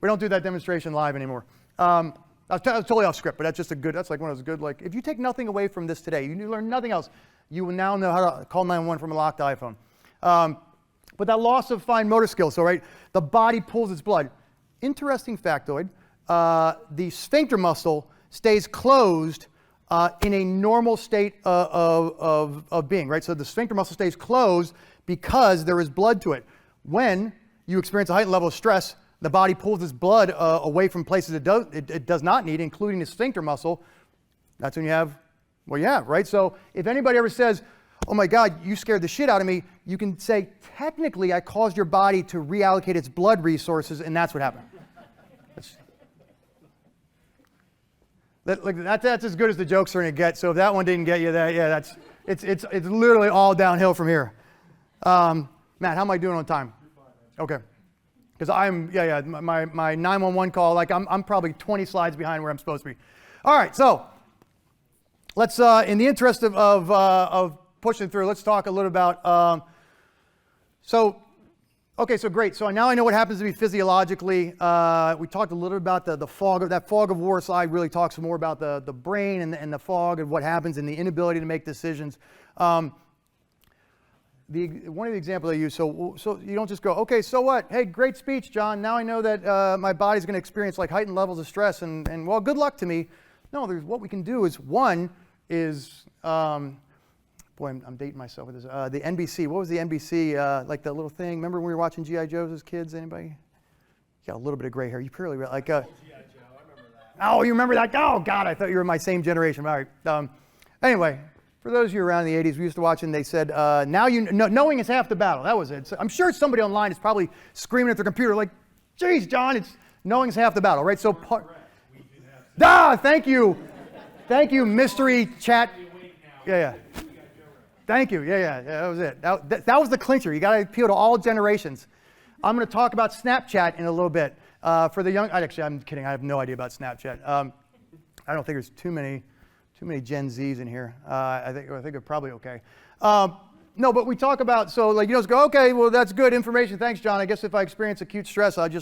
We don't do that demonstration live anymore. I was totally off script, but that's like one of those good, like, if you take nothing away from this today, you learn nothing else, you will now know how to call 911 from a locked iPhone. But that loss of fine motor skill, so right, the body pulls its blood. Interesting factoid, the sphincter muscle stays closed in a normal state of being, right? So the sphincter muscle stays closed because there is blood to it. When you experience a heightened level of stress, the body pulls its blood away from places it does not need, including the sphincter muscle. That's when you have, well, yeah, right? So if anybody ever says, oh my God, you scared the shit out of me, you can say, technically, I caused your body to reallocate its blood resources, and that's what happened. That's as good as the jokes are going to get. So if that one didn't get you, it's literally all downhill from here. Matt, how am I doing on time? Okay. Because my 911 call, like I'm probably 20 slides behind where I'm supposed to be. All right, so let's, in the interest of pushing through, let's talk a little about, so great. So now I know what happens to me physiologically. We talked a little about the fog, that fog of war slide really talks more about the brain and the fog and what happens and the inability to make decisions. One of the examples I use, so you don't just go, okay, so what? Hey, great speech, John. Now I know that my body's going to experience like heightened levels of stress, and well, good luck to me. No, what we can do is one is, I'm dating myself with this. The NBC. What was the NBC? Like the little thing. Remember when we were watching G.I. Joes as kids? Anybody? You got a little bit of gray hair. You purely like. G.I. Joe. I remember that. Oh, you remember that? Oh God, I thought you were my same generation. All right. Anyway. For those of you around in the 80s, we used to watch and they said, knowing is half the battle. That was it. So I'm sure somebody online is probably screaming at their computer like, geez, John, knowing is half the battle, right? So thank you. Thank you, mystery chat. Yeah. Thank you. Yeah, that was it. That was the clincher. You got to appeal to all generations. I'm going to talk about Snapchat in a little bit. For the young, actually, I'm kidding. I have no idea about Snapchat. I don't think there's too many Gen Zs in here. I think they're probably okay. No, but we talk about, so like, you just go, okay, well, that's good information. Thanks, John. I guess if I experience acute stress, I won't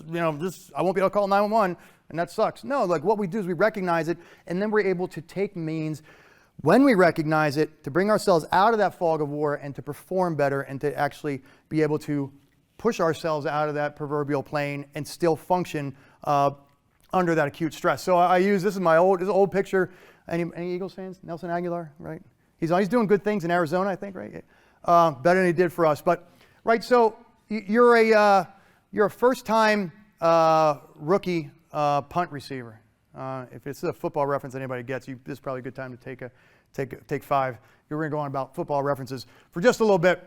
be able to call 911, and that sucks. No, like what we do is we recognize it, and then we're able to take means when we recognize it to bring ourselves out of that fog of war and to perform better and to actually be able to push ourselves out of that proverbial plane and still function under that acute stress. So I use, this is my old picture. Any Eagles fans? Nelson Aguilar, right? He's doing good things in Arizona, I think, right? Better than he did for us. But right, so you're a first-time rookie punt receiver. If it's a football reference anybody gets, this is probably a good time to take 5. We're going to go on about football references for just a little bit.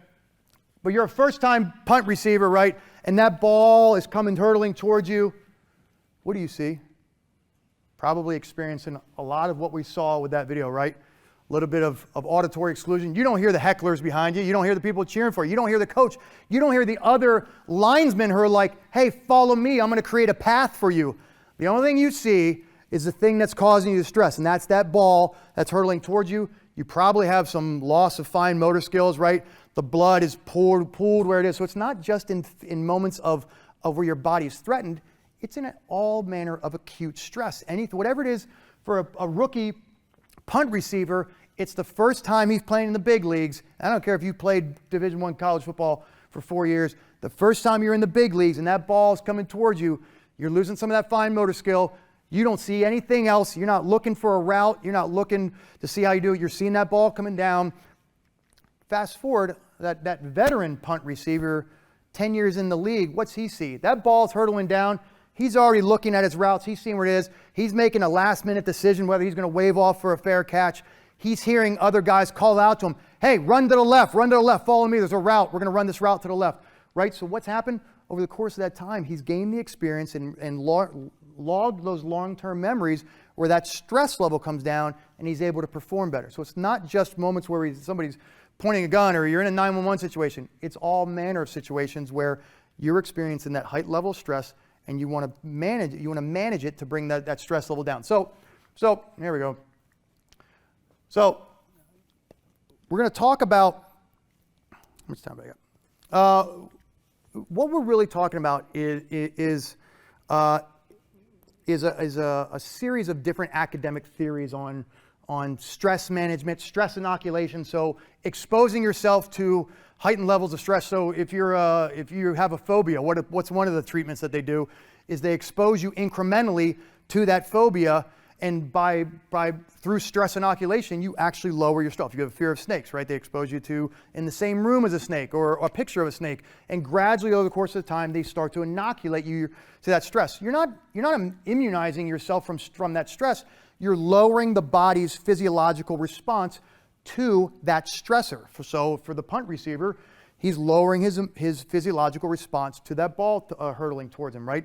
But you're a first-time punt receiver, right? And that ball is coming hurtling towards you. What do you see? Probably experiencing a lot of what we saw with that video, right? little bit of auditory exclusion. You don't hear the hecklers behind you. You don't hear the people cheering for you. You don't hear the coach. You don't hear the other linesmen who are like, hey, follow me. I'm going to create a path for you. The only thing you see is the thing that's causing you the stress, and that's that ball that's hurtling towards you. You probably have some loss of fine motor skills, right? The blood is pooled where it is. So it's not just in moments of where your body is threatened. It's in all manner of acute stress. Whatever it is for a rookie punt receiver, it's the first time he's playing in the big leagues. I don't care if you played Division I college football for 4 years. The first time you're in the big leagues and that ball is coming towards you, you're losing some of that fine motor skill. You don't see anything else. You're not looking for a route. You're not looking to see how you do it. You're seeing that ball coming down. Fast forward, that veteran punt receiver, 10 years in the league, what's he see? That ball's hurtling down. He's already looking at his routes. He's seeing where it is. He's making a last-minute decision whether he's going to wave off for a fair catch. He's hearing other guys call out to him, hey, run to the left, follow me. There's a route. We're going to run this route to the left, right? So what's happened? Over the course of that time, he's gained the experience and logged those long-term memories where that stress level comes down and he's able to perform better. So it's not just moments where somebody's pointing a gun or you're in a 911 situation. It's all manner of situations where you're experiencing that height level of stress and you want to manage it to bring that stress level down. So here we go. So we're going to talk about, how much time do I got? What we're really talking about is a series of different academic theories on stress management, stress inoculation. So exposing yourself to heightened levels of stress. So if you have a phobia, what's one of the treatments that they do is they expose you incrementally to that phobia, and through stress inoculation, you actually lower your stress. If you have a fear of snakes, right? They expose you to in the same room as a snake or a picture of a snake, and gradually over the course of the time, they start to inoculate you to that stress. You're not immunizing yourself from that stress. You're lowering the body's physiological response to that stressor. So for the punt receiver, he's lowering his physiological response to that ball hurtling towards him, right?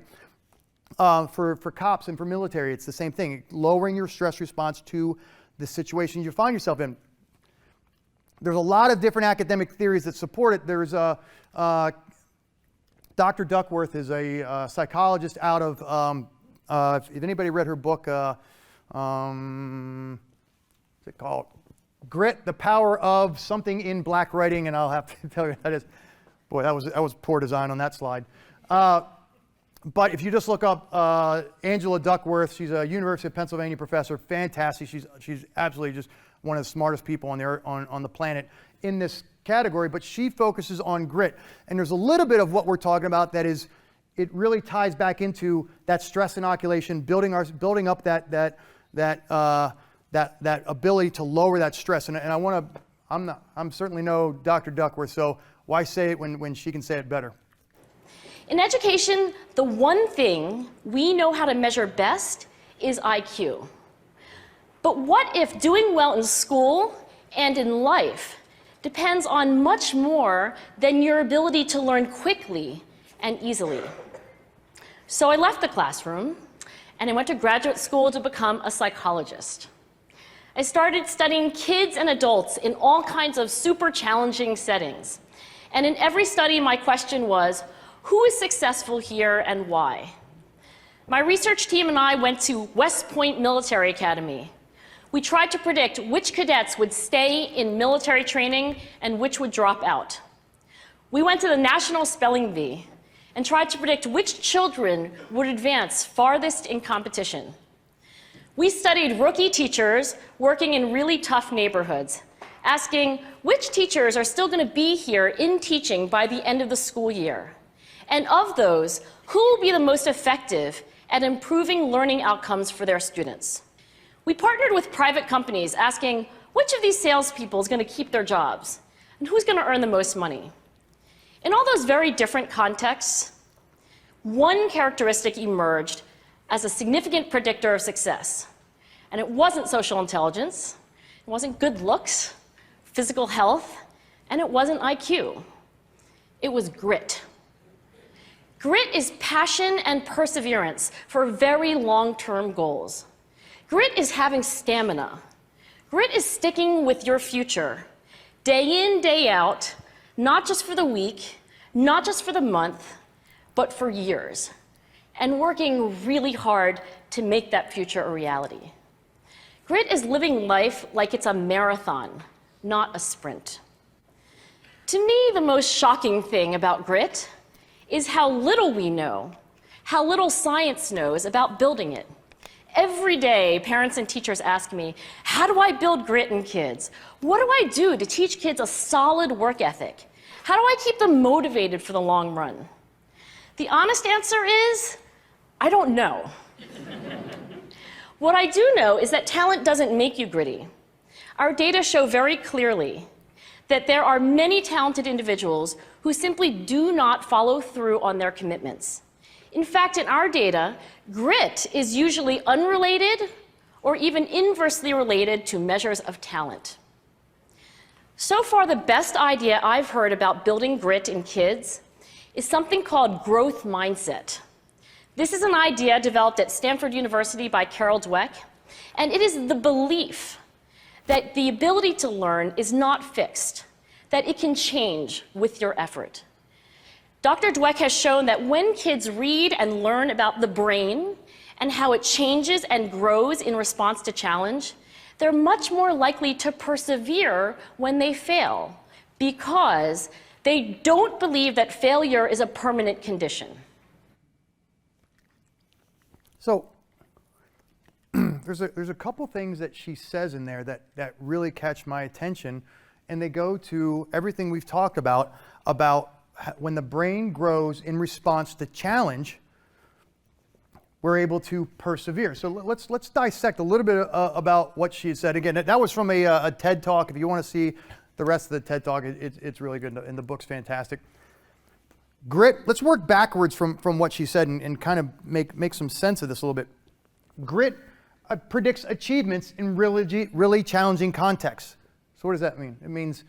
For cops and for military, it's the same thing. Lowering your stress response to the situation you find yourself in. There's a lot of different academic theories that support it. There's Dr. Duckworth is a psychologist out of, if anybody read her book, what's it called? Grit, the Power of something in Black Writing, and I'll have to tell you what that is. Boy, that was poor design on that slide. But if you just look up Angela Duckworth, she's a University of Pennsylvania professor, fantastic. She's absolutely just one of the smartest people on the planet in this category. But she focuses on grit, and there's a little bit of what we're talking about that is, it really ties back into that stress inoculation, building up that ability to lower that stress. And I'm certainly no Dr. Duckworth, so why say it when she can say it better? In education, the one thing we know how to measure best is IQ. But what if doing well in school and in life depends on much more than your ability to learn quickly and easily? So I left the classroom and I went to graduate school to become a psychologist. I started studying kids and adults in all kinds of super challenging settings. And in every study, my question was, who is successful here and why? My research team and I went to West Point Military Academy. We tried to predict which cadets would stay in military training and which would drop out. We went to the National Spelling Bee and tried to predict which children would advance farthest in competition. We studied rookie teachers working in really tough neighborhoods, asking which teachers are still going to be here in teaching by the end of the school year. And of those, who will be the most effective at improving learning outcomes for their students? We partnered with private companies asking which of these salespeople is going to keep their jobs and who's going to earn the most money. In all those very different contexts, one characteristic emerged as a significant predictor of success. And it wasn't social intelligence, it wasn't good looks, physical health, and it wasn't IQ. It was grit. Grit is passion and perseverance for very long-term goals. Grit is having stamina. Grit is sticking with your future, day in, day out, not just for the week, not just for the month, but for years, and working really hard to make that future a reality. Grit is living life like it's a marathon, not a sprint. To me, the most shocking thing about grit is how little we know, how little science knows about building it. Every day, parents and teachers ask me, how do I build grit in kids? What do I do to teach kids a solid work ethic? How do I keep them motivated for the long run? The honest answer is, I don't know. What I do know is that talent doesn't make you gritty. Our data show very clearly that there are many talented individuals who simply do not follow through on their commitments. In fact, in our data, grit is usually unrelated or even inversely related to measures of talent. So far, the best idea I've heard about building grit in kids is something called growth mindset. This is an idea developed at Stanford University by Carol Dweck, and it is the belief that the ability to learn is not fixed, that it can change with your effort. Dr. Dweck has shown that when kids read and learn about the brain and how it changes and grows in response to challenge, they're much more likely to persevere when they fail because they don't believe that failure is a permanent condition. So there's a couple things that she says in there that really catch my attention, and they go to everything we've talked about when the brain grows in response to challenge, we're able to persevere. So let's dissect a little bit about what she said. Again, that was from a TED Talk. If you want to see the rest of the TED Talk, it's really good, and the book's fantastic. Grit, let's work backwards from what she said and kind of make some sense of this a little bit. Grit predicts achievements in really challenging contexts. So what does that mean? It means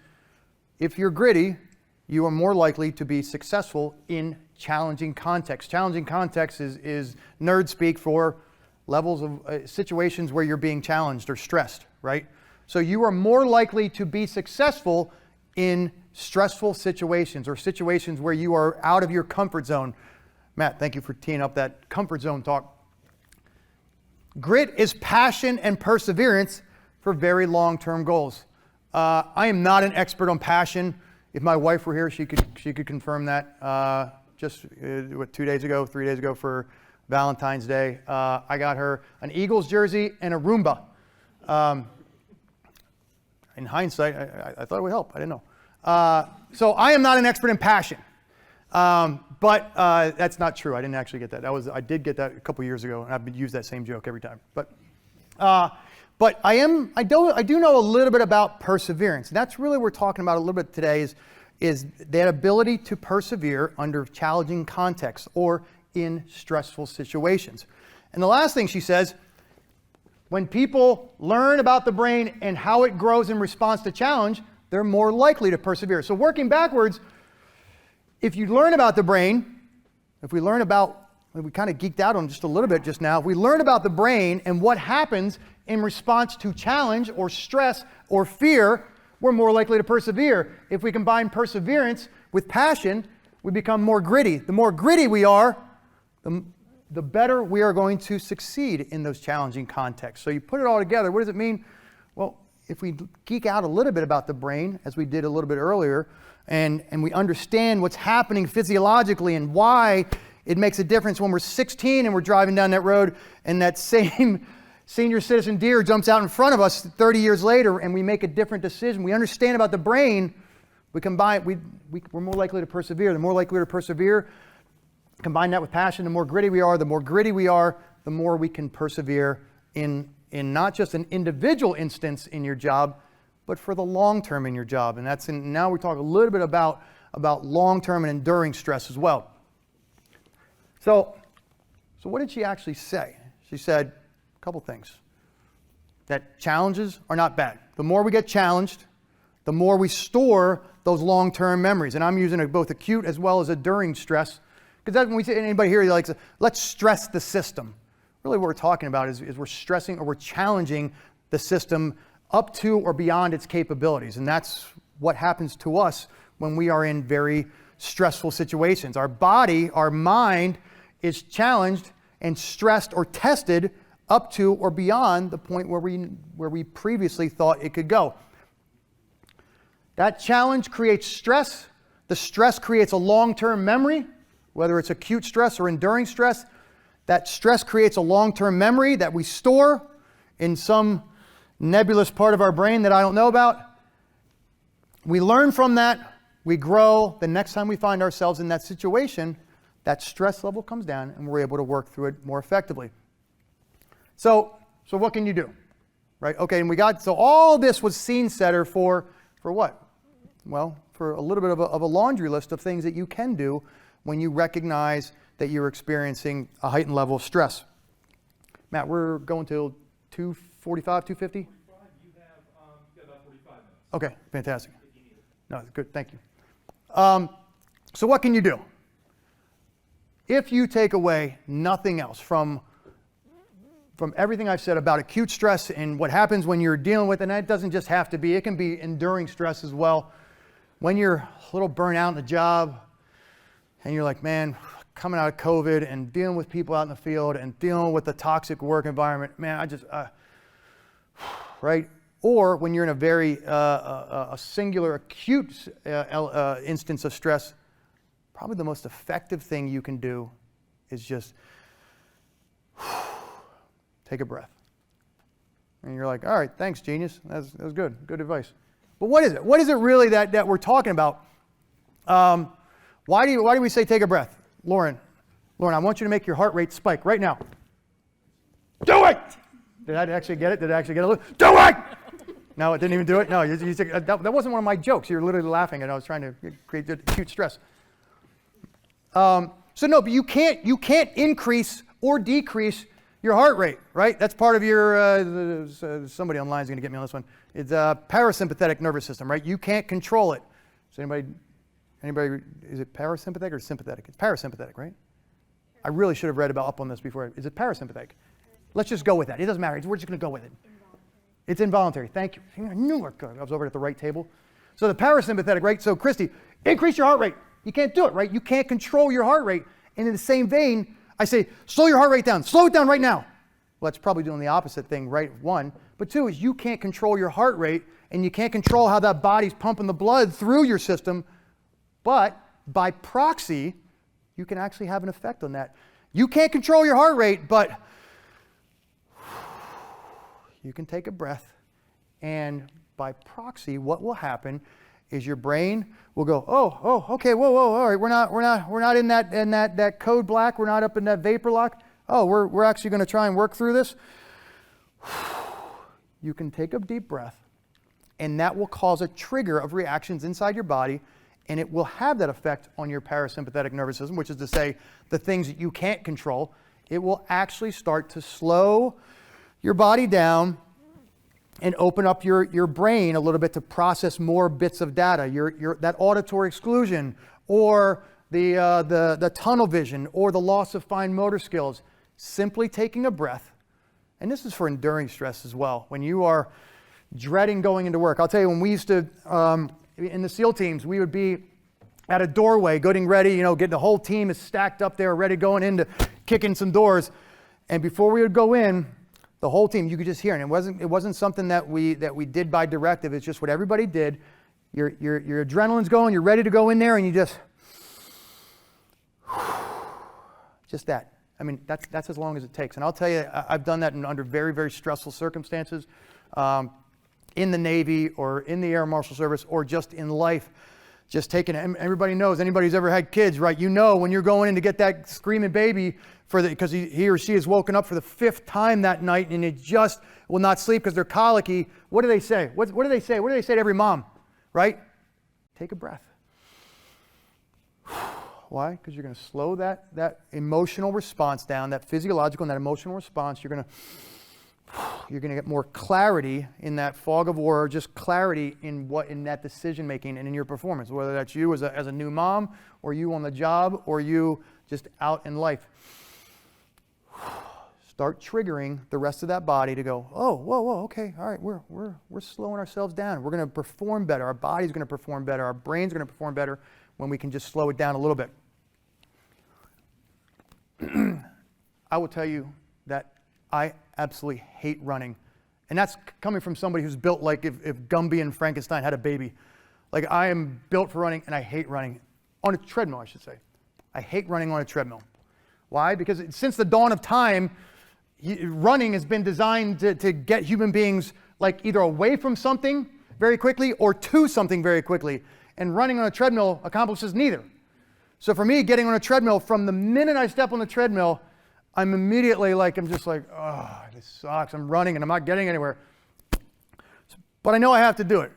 if you're gritty, you are more likely to be successful in challenging contexts. Challenging context is nerd speak for levels of situations where you're being challenged or stressed, right? So you are more likely to be successful in stressful situations or situations where you are out of your comfort zone. Matt, thank you for teeing up that comfort zone talk. Grit is passion and perseverance for very long-term goals. I am not an expert on passion. If my wife were here, she could confirm that. Just 3 days ago for Valentine's Day, I got her an Eagles jersey and a Roomba. In hindsight, I thought it would help. I didn't know. So I am not an expert in passion, but that's not true. I didn't actually get that. I did get that a couple years ago, and I've used that same joke every time. But I do know a little bit about perseverance. And that's really what we're talking about a little bit today is that ability to persevere under challenging contexts or in stressful situations. And the last thing she says, when people learn about the brain and how it grows in response to challenge, they're more likely to persevere. So working backwards, if you learn about the brain, we kind of geeked out on just a little bit just now, if we learn about the brain and what happens in response to challenge or stress or fear, we're more likely to persevere. If we combine perseverance with passion, we become more gritty. The more gritty we are, the better we are going to succeed in those challenging contexts. So you put it all together, what does it mean? Well, if we geek out a little bit about the brain, as we did a little bit earlier, and we understand what's happening physiologically and why it makes a difference when we're 16 and we're driving down that road and that same senior citizen deer jumps out in front of us 30 years later and we make a different decision. We understand about the brain, we're more likely to persevere. The more likely to persevere, combine that with passion, the more gritty we are, the more we can persevere in not just an individual instance in your job, but for the long term in your job. And now we talk a little bit about long-term and enduring stress as well. So what did she actually say? She said a couple things. That challenges are not bad. The more we get challenged, the more we store those long-term memories. And I'm using both acute as well as enduring stress. Because when we say anybody here likes, let's stress the system. Really what we're talking about is we're stressing or we're challenging the system up to or beyond its capabilities. And that's what happens to us when we are in very stressful situations. Our body, our mind is challenged and stressed or tested up to or beyond the point where we previously thought it could go. That challenge creates stress. The stress creates a long-term memory, whether it's acute stress or enduring stress. That stress creates a long-term memory that we store in some nebulous part of our brain that I don't know about. We learn from that. We grow. The next time we find ourselves in that situation, that stress level comes down and we're able to work through it more effectively. So what can you do? Right? Okay, and so all this was scene setter for what? Well, for a little bit of a laundry list of things that you can do when you recognize that you're experiencing a heightened level of stress. Matt, we're going till 2:45, 2:50? You have about 45 minutes. Okay, fantastic. No, good, thank you. So what can you do? If you take away nothing else from everything I've said about acute stress and what happens when you're dealing with it, and that doesn't just have to be, it can be enduring stress as well. When you're a little burnt out in the job and you're like, man, coming out of COVID and dealing with people out in the field and dealing with the toxic work environment, man, I just, right? Or when you're in a very a singular acute instance of stress, probably the most effective thing you can do is just take a breath. And you're like, all right, thanks, genius. That was good. Good advice. But what is it? What is it really that we're talking about? Why do we say take a breath? Lauren, I want you to make your heart rate spike right now. Do it! Did I actually get it? Did I actually get it? Do it! No, it didn't even do it? No, that wasn't one of my jokes. You were literally laughing and I was trying to create acute stress. So no, but you can't increase or decrease your heart rate, right? That's part of your, somebody online is going to get me on this one. It's parasympathetic nervous system, right? You can't control it. So anybody, is it parasympathetic or sympathetic? It's parasympathetic, right? I really should have read up on this before. Is it parasympathetic? Let's just go with that. It doesn't matter. We're just going to go with it. It's involuntary. Thank you. I knew I was over at the right table. So the parasympathetic, right? So Christy, increase your heart rate. You can't do it, right? You can't control your heart rate. And in the same vein, I say, slow your heart rate down. Slow it down right now. Well, that's probably doing the opposite thing, right? One. But two is you can't control your heart rate and you can't control how that body's pumping the blood through your system. But by proxy, you can actually have an effect on that. You can't control your heart rate, but you can take a breath. And by proxy, what will happen is your brain will go, oh, okay, whoa, all right, we're not in that code black, we're not up in that vapor lock. Oh, we're actually going to try and work through this. You can take a deep breath, and that will cause a trigger of reactions inside your body, and it will have that effect on your parasympathetic nervous system, which is to say the things that you can't control. It will actually start to slow your body down and open up your brain a little bit to process more bits of data. That auditory exclusion, or the tunnel vision, or the loss of fine motor skills. Simply taking a breath, and this is for enduring stress as well. When you are dreading going into work, I'll tell you, when we used to in the SEAL teams, we would be at a doorway, getting ready. Getting the whole team is stacked up there, ready going into kicking some doors, and before we would go in, the whole team, you could just hear it. It wasn't something that we did by directive. It's just what everybody did. Your adrenaline's going. You're ready to go in there, and you just that. I mean, that's as long as it takes. And I'll tell you, I've done that under very, very stressful circumstances, in the Navy or in the Air Marshal Service or just in life. Just taking it. Everybody knows. Anybody who's ever had kids, right? You know when you're going in to get that screaming baby because he or she is woken up for the 5th time that night and it just will not sleep because they're colicky. What do they say? What do they say? What do they say to every mom? Right? Take a breath. Why? Because you're going to slow that emotional response down, that physiological and that emotional response. You're going to get more clarity in that fog of war, just clarity in that decision making and in your performance, whether that's you as a new mom, or you on the job, or you just out in life. start triggering the rest of that body to go, oh, whoa, okay, all right, we're slowing ourselves down. We're going to perform better. Our body's going to perform better. Our brain's going to perform better when we can just slow it down a little bit. I will tell you that I absolutely hate running. And that's coming from somebody who's built like if Gumby and Frankenstein had a baby. Like, I am built for running, and I hate running. On a treadmill, I should say. I hate running on a treadmill. Why? Because since the dawn of time, running has been designed to get human beings like either away from something very quickly or to something very quickly. And running on a treadmill accomplishes neither. So for me, getting on a treadmill, from the minute I step on the treadmill, I'm immediately like, I'm just like, oh, this sucks. I'm running and I'm not getting anywhere. But I know I have to do it.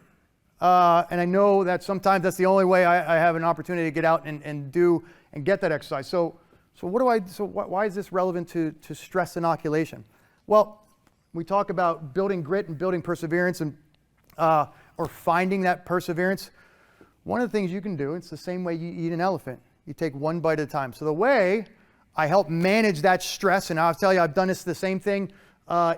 And I know that sometimes that's the only way I have an opportunity to get out and do and get that exercise. So why is this relevant to stress inoculation? Well, we talk about building grit and building perseverance and or finding that perseverance. One of the things you can do, it's the same way you eat an elephant. You take one bite at a time. So the way I help manage that stress, and I'll tell you, I've done the same thing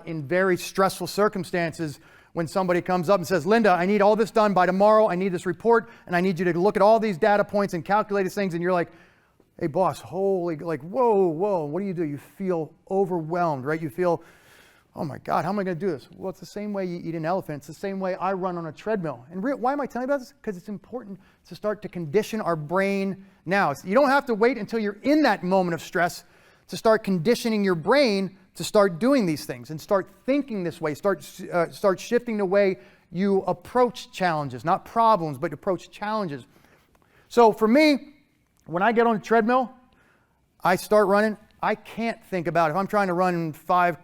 in very stressful circumstances. When somebody comes up and says, Linda, I need all this done by tomorrow. I need this report, and I need you to look at all these data points and calculate these things. And you're like, hey, boss, holy, like, whoa. What do? You feel overwhelmed, right? You feel, oh my God, how am I going to do this? Well, it's the same way you eat an elephant. It's the same way I run on a treadmill. And why am I telling you about this? Because it's important to start to condition our brain now. You don't have to wait until you're in that moment of stress to start conditioning your brain to start doing these things and start thinking this way, start shifting the way you approach challenges, not problems, but approach challenges. So for me, when I get on a treadmill, I start running. I can't think about, if I'm trying to run five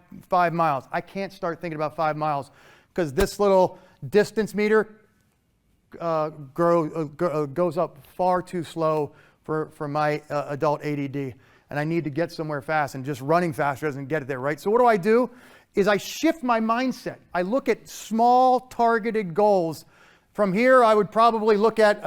miles, I can't start thinking about 5 miles because this little distance meter goes up far too slow for my adult ADD. And I need to get somewhere fast, and just running faster doesn't get it there, right? So what I do is I shift my mindset. I look at small targeted goals. From here, I would probably look at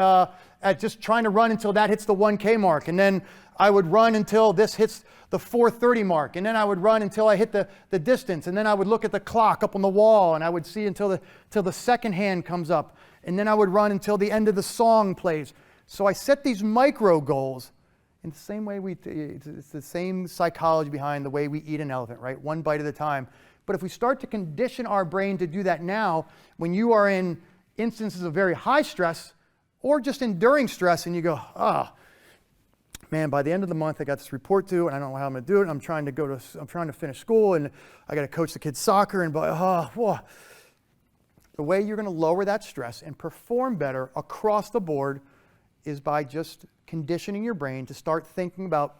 just trying to run until that hits the 1K mark. And then I would run until this hits the 4:30 mark. And then I would run until I hit the distance. And then I would look at the clock up on the wall, and I would see until the second hand comes up. And then I would run until the end of the song plays. So I set these micro goals. In the same way, it's the same psychology behind the way we eat an elephant, right? One bite at a time. But if we start to condition our brain to do that now, when you are in instances of very high stress or just enduring stress, and you go, man, by the end of the month, I got this report due, and I don't know how I'm going to do it. I'm trying to finish school, and I got to coach the kids soccer, and the way you're going to lower that stress and perform better across the board is by just conditioning your brain to start thinking about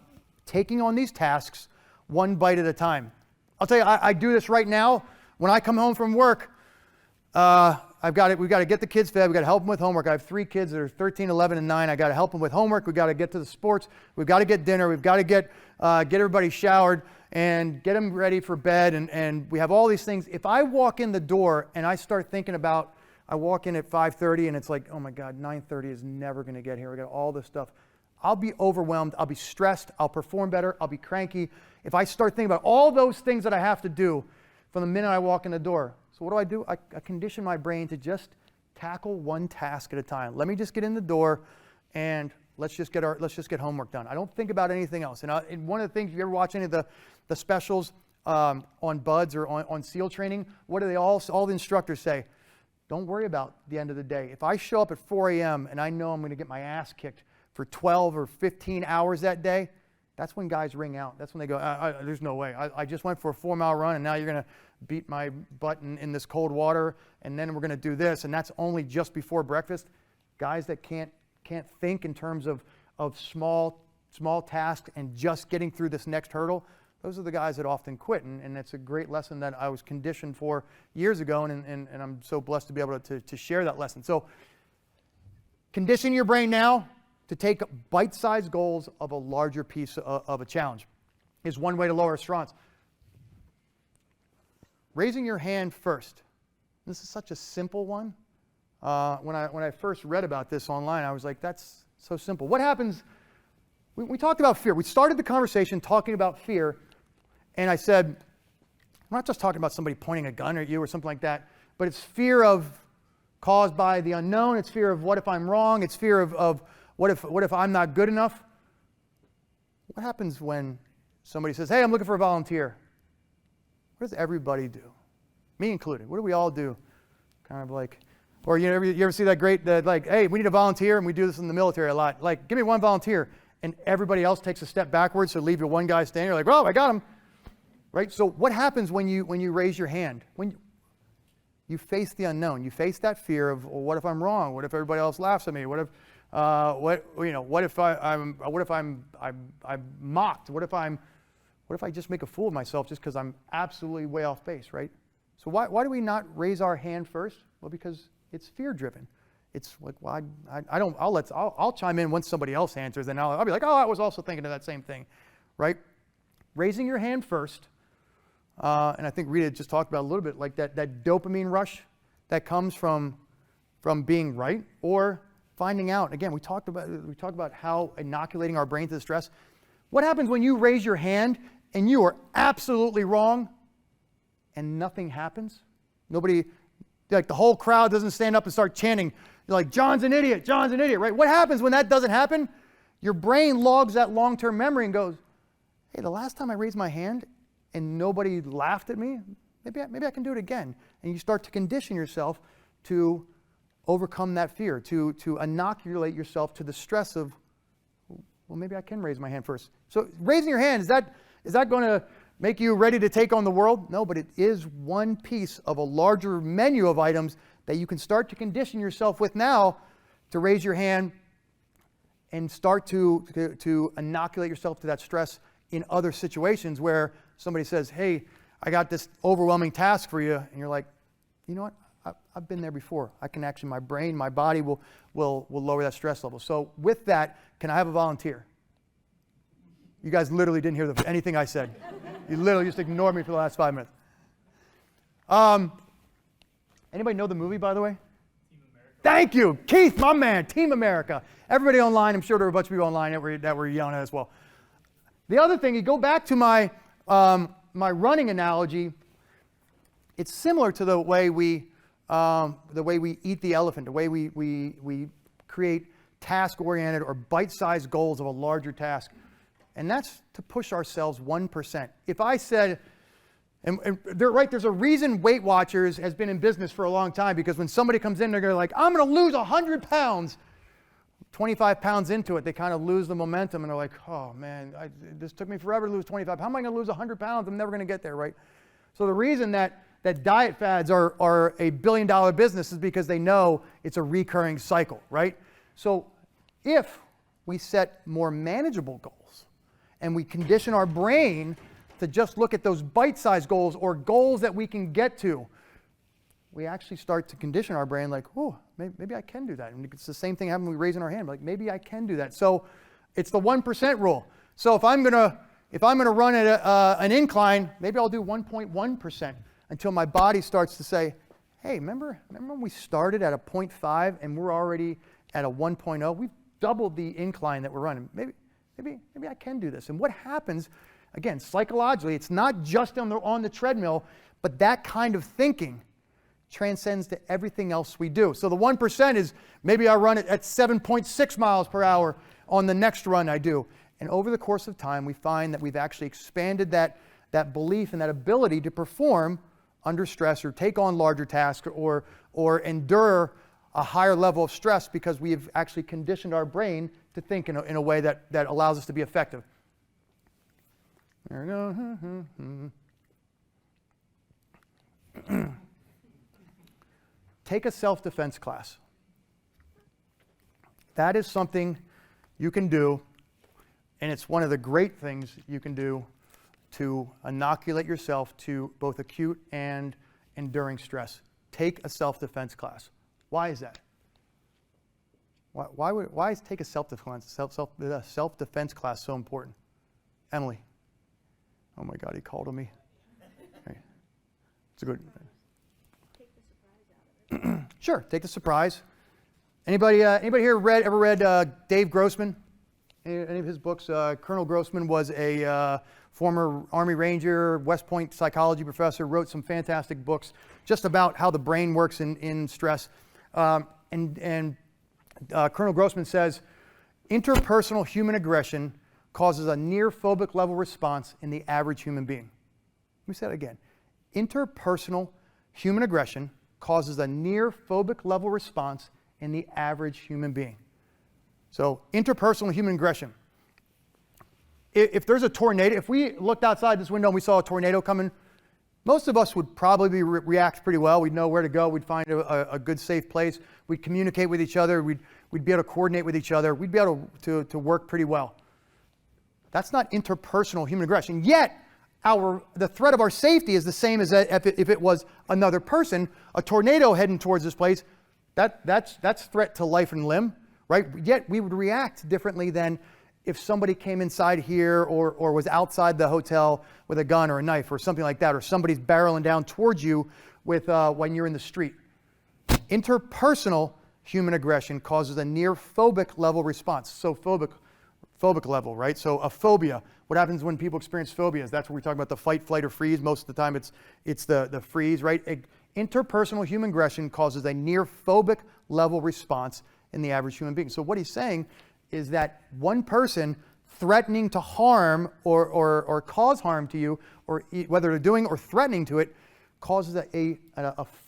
taking on these tasks one bite at a time. I'll tell you, I do this right now. When I come home from work, we've got to get the kids fed. We've got to help them with homework. I have 3 kids that are 13, 11, and 9. I got to help them with homework. We've got to get to the sports. We've got to get dinner. We've got to get everybody showered and get them ready for bed. And we have all these things. If I walk in the door and I start thinking about, I walk in at 5:30 and it's like, oh my God, 9:30 is never going to get here. We got all this stuff. I'll be overwhelmed. I'll be stressed. I'll perform better. I'll be cranky. If I start thinking about all those things that I have to do from the minute I walk in the door. So what do? I condition my brain to just tackle one task at a time. Let me just get in the door and let's just get homework done. I don't think about anything else. And one of the things, if you ever watch any of the specials on BUDS or on SEAL training, what do all the instructors say? Don't worry about the end of the day. If I show up at 4 a.m. and I know I'm going to get my ass kicked for 12 or 15 hours that day, that's when guys ring out. That's when they go, there's no way. I just went for a 4-mile run, and now you're going to beat my butt in this cold water, and then we're going to do this, and that's only just before breakfast. Guys that can't think in terms of small tasks and just getting through this next hurdle, those are the guys that often quit, and it's a great lesson that I was conditioned for years ago, and I'm so blessed to be able to share that lesson. So condition your brain now to take bite-sized goals of a larger piece of a challenge is one way to lower stress. Raising your hand first. This is such a simple one. When I first read about this online, I was like, that's so simple. What happens? We talked about fear. We started the conversation talking about fear. And I said, I'm not just talking about somebody pointing a gun at you or something like that, but it's fear caused by the unknown. It's fear of what if I'm wrong. It's fear of what if I'm not good enough. What happens when somebody says, hey, I'm looking for a volunteer? What does everybody do? Me included. What do we all do? Kind of like, or you ever see that great, like, hey, we need a volunteer, and we do this in the military a lot. Like, give me one volunteer, and everybody else takes a step backwards, so leave you one guy standing. You're like, oh, I got him. Right? So what happens when you raise your hand? When you face the unknown, you face that fear of, well, what if I'm wrong? What if everybody else laughs at me? What if what if I'm mocked? What if I just make a fool of myself just because I'm absolutely way off base, right? So why do we not raise our hand first? Well, because it's fear-driven. It's like, well, I'll chime in once somebody else answers, and I'll be like, oh, I was also thinking of that same thing, right? Raising your hand first, and I think Rita just talked about a little bit, like that dopamine rush that comes from being right or finding out. Again, we talked about how inoculating our brain to the stress. What happens when you raise your hand and you are absolutely wrong and nothing happens? Nobody, like the whole crowd doesn't stand up and start chanting, like, John's an idiot, right? What happens when that doesn't happen? Your brain logs that long-term memory and goes, hey, the last time I raised my hand and nobody laughed at me, maybe I can do it again. And you start to condition yourself to overcome that fear, to inoculate yourself to the stress of, well, maybe I can raise my hand first. So raising your hand, is that going to make you ready to take on the world? No, but it is one piece of a larger menu of items that you can start to condition yourself with now to raise your hand and start to inoculate yourself to that stress in other situations where somebody says, hey, I got this overwhelming task for you. And you're like, you know what? I've been there before. I can actually, my brain, my body will lower that stress level. So with that, can I have a volunteer? You guys literally didn't hear anything I said. You literally just ignored me for the last 5 minutes. Anybody know the movie, by the way? Team America. Thank you. Keith, my man, Team America. Everybody online, I'm sure there were a bunch of people online that were yelling at as well. The other thing, you go back to my running analogy, it's similar to the way we eat the elephant, the way we create task-oriented or bite-sized goals of a larger task. And that's to push ourselves 1%. If I said, and they're right, there's a reason Weight Watchers has been in business for a long time, because when somebody comes in, they're like, I'm going to lose 100 pounds. 25 pounds into it, they kind of lose the momentum, and they're like, oh man, this took me forever to lose 25. How am I going to lose 100 pounds? I'm never going to get there, right? So the reason that diet fads are a billion-dollar business is because they know it's a recurring cycle, right? So if we set more manageable goals and we condition our brain to just look at those bite-sized goals or goals that we can get to, we actually start to condition our brain like, oh, maybe I can do that. And it's the same thing happening when we raising our hand. Like, maybe I can do that. So it's the 1% rule. So if I'm gonna run at an incline, maybe I'll do 1.1% until my body starts to say, hey, remember when we started at a 0.5 and we're already at a 1.0? We've doubled the incline that we're running. Maybe I can do this. And what happens, again, psychologically, it's not just on the treadmill, but that kind of thinking transcends to everything else we do. So the 1% is maybe I run it at 7.6 miles per hour on the next run I do. And over the course of time, we find that we've actually expanded that belief and that ability to perform under stress or take on larger tasks or endure a higher level of stress because we've actually conditioned our brain to think in a way that allows us to be effective. There we go. Take a self-defense class. That is something you can do, and it's one of the great things you can do to inoculate yourself to both acute and enduring stress. Take a self-defense class. Why is that? Why is take a self-defense class so important? Emily. Oh my God, he called on me. Okay. It's a good. Sure, take the surprise. Anybody here ever read Dave Grossman? any of his books? Colonel Grossman was a former Army Ranger, West Point psychology professor, wrote some fantastic books just about how the brain works in stress. And Colonel Grossman says, interpersonal human aggression causes a near phobic level response in the average human being. Let me say that again. Interpersonal human aggression causes a near phobic level response in the average human being. So interpersonal human aggression. If there's a tornado, if we looked outside this window and we saw a tornado coming, most of us would probably react pretty well. We'd know where to go. We'd find a good, safe place. We'd communicate with each other. We'd be able to coordinate with each other. We'd be able to work pretty well. That's not interpersonal human aggression. Yet, the threat of our safety is the same as if it was another person. A tornado heading towards this place, that's threat to life and limb, right? Yet we would react differently than if somebody came inside here or was outside the hotel with a gun or a knife or something like that, or somebody's barreling down towards you with when you're in the street. Interpersonal human aggression causes a near phobic level response. So phobic level, right? So a phobia. What happens when people experience phobias? That's where we talk about the fight, flight, or freeze. Most of the time it's the freeze, right? Interpersonal human aggression causes a near phobic level response in the average human being. So what he's saying is that one person threatening to harm or cause harm to you, or whether they're doing or threatening to it, causes a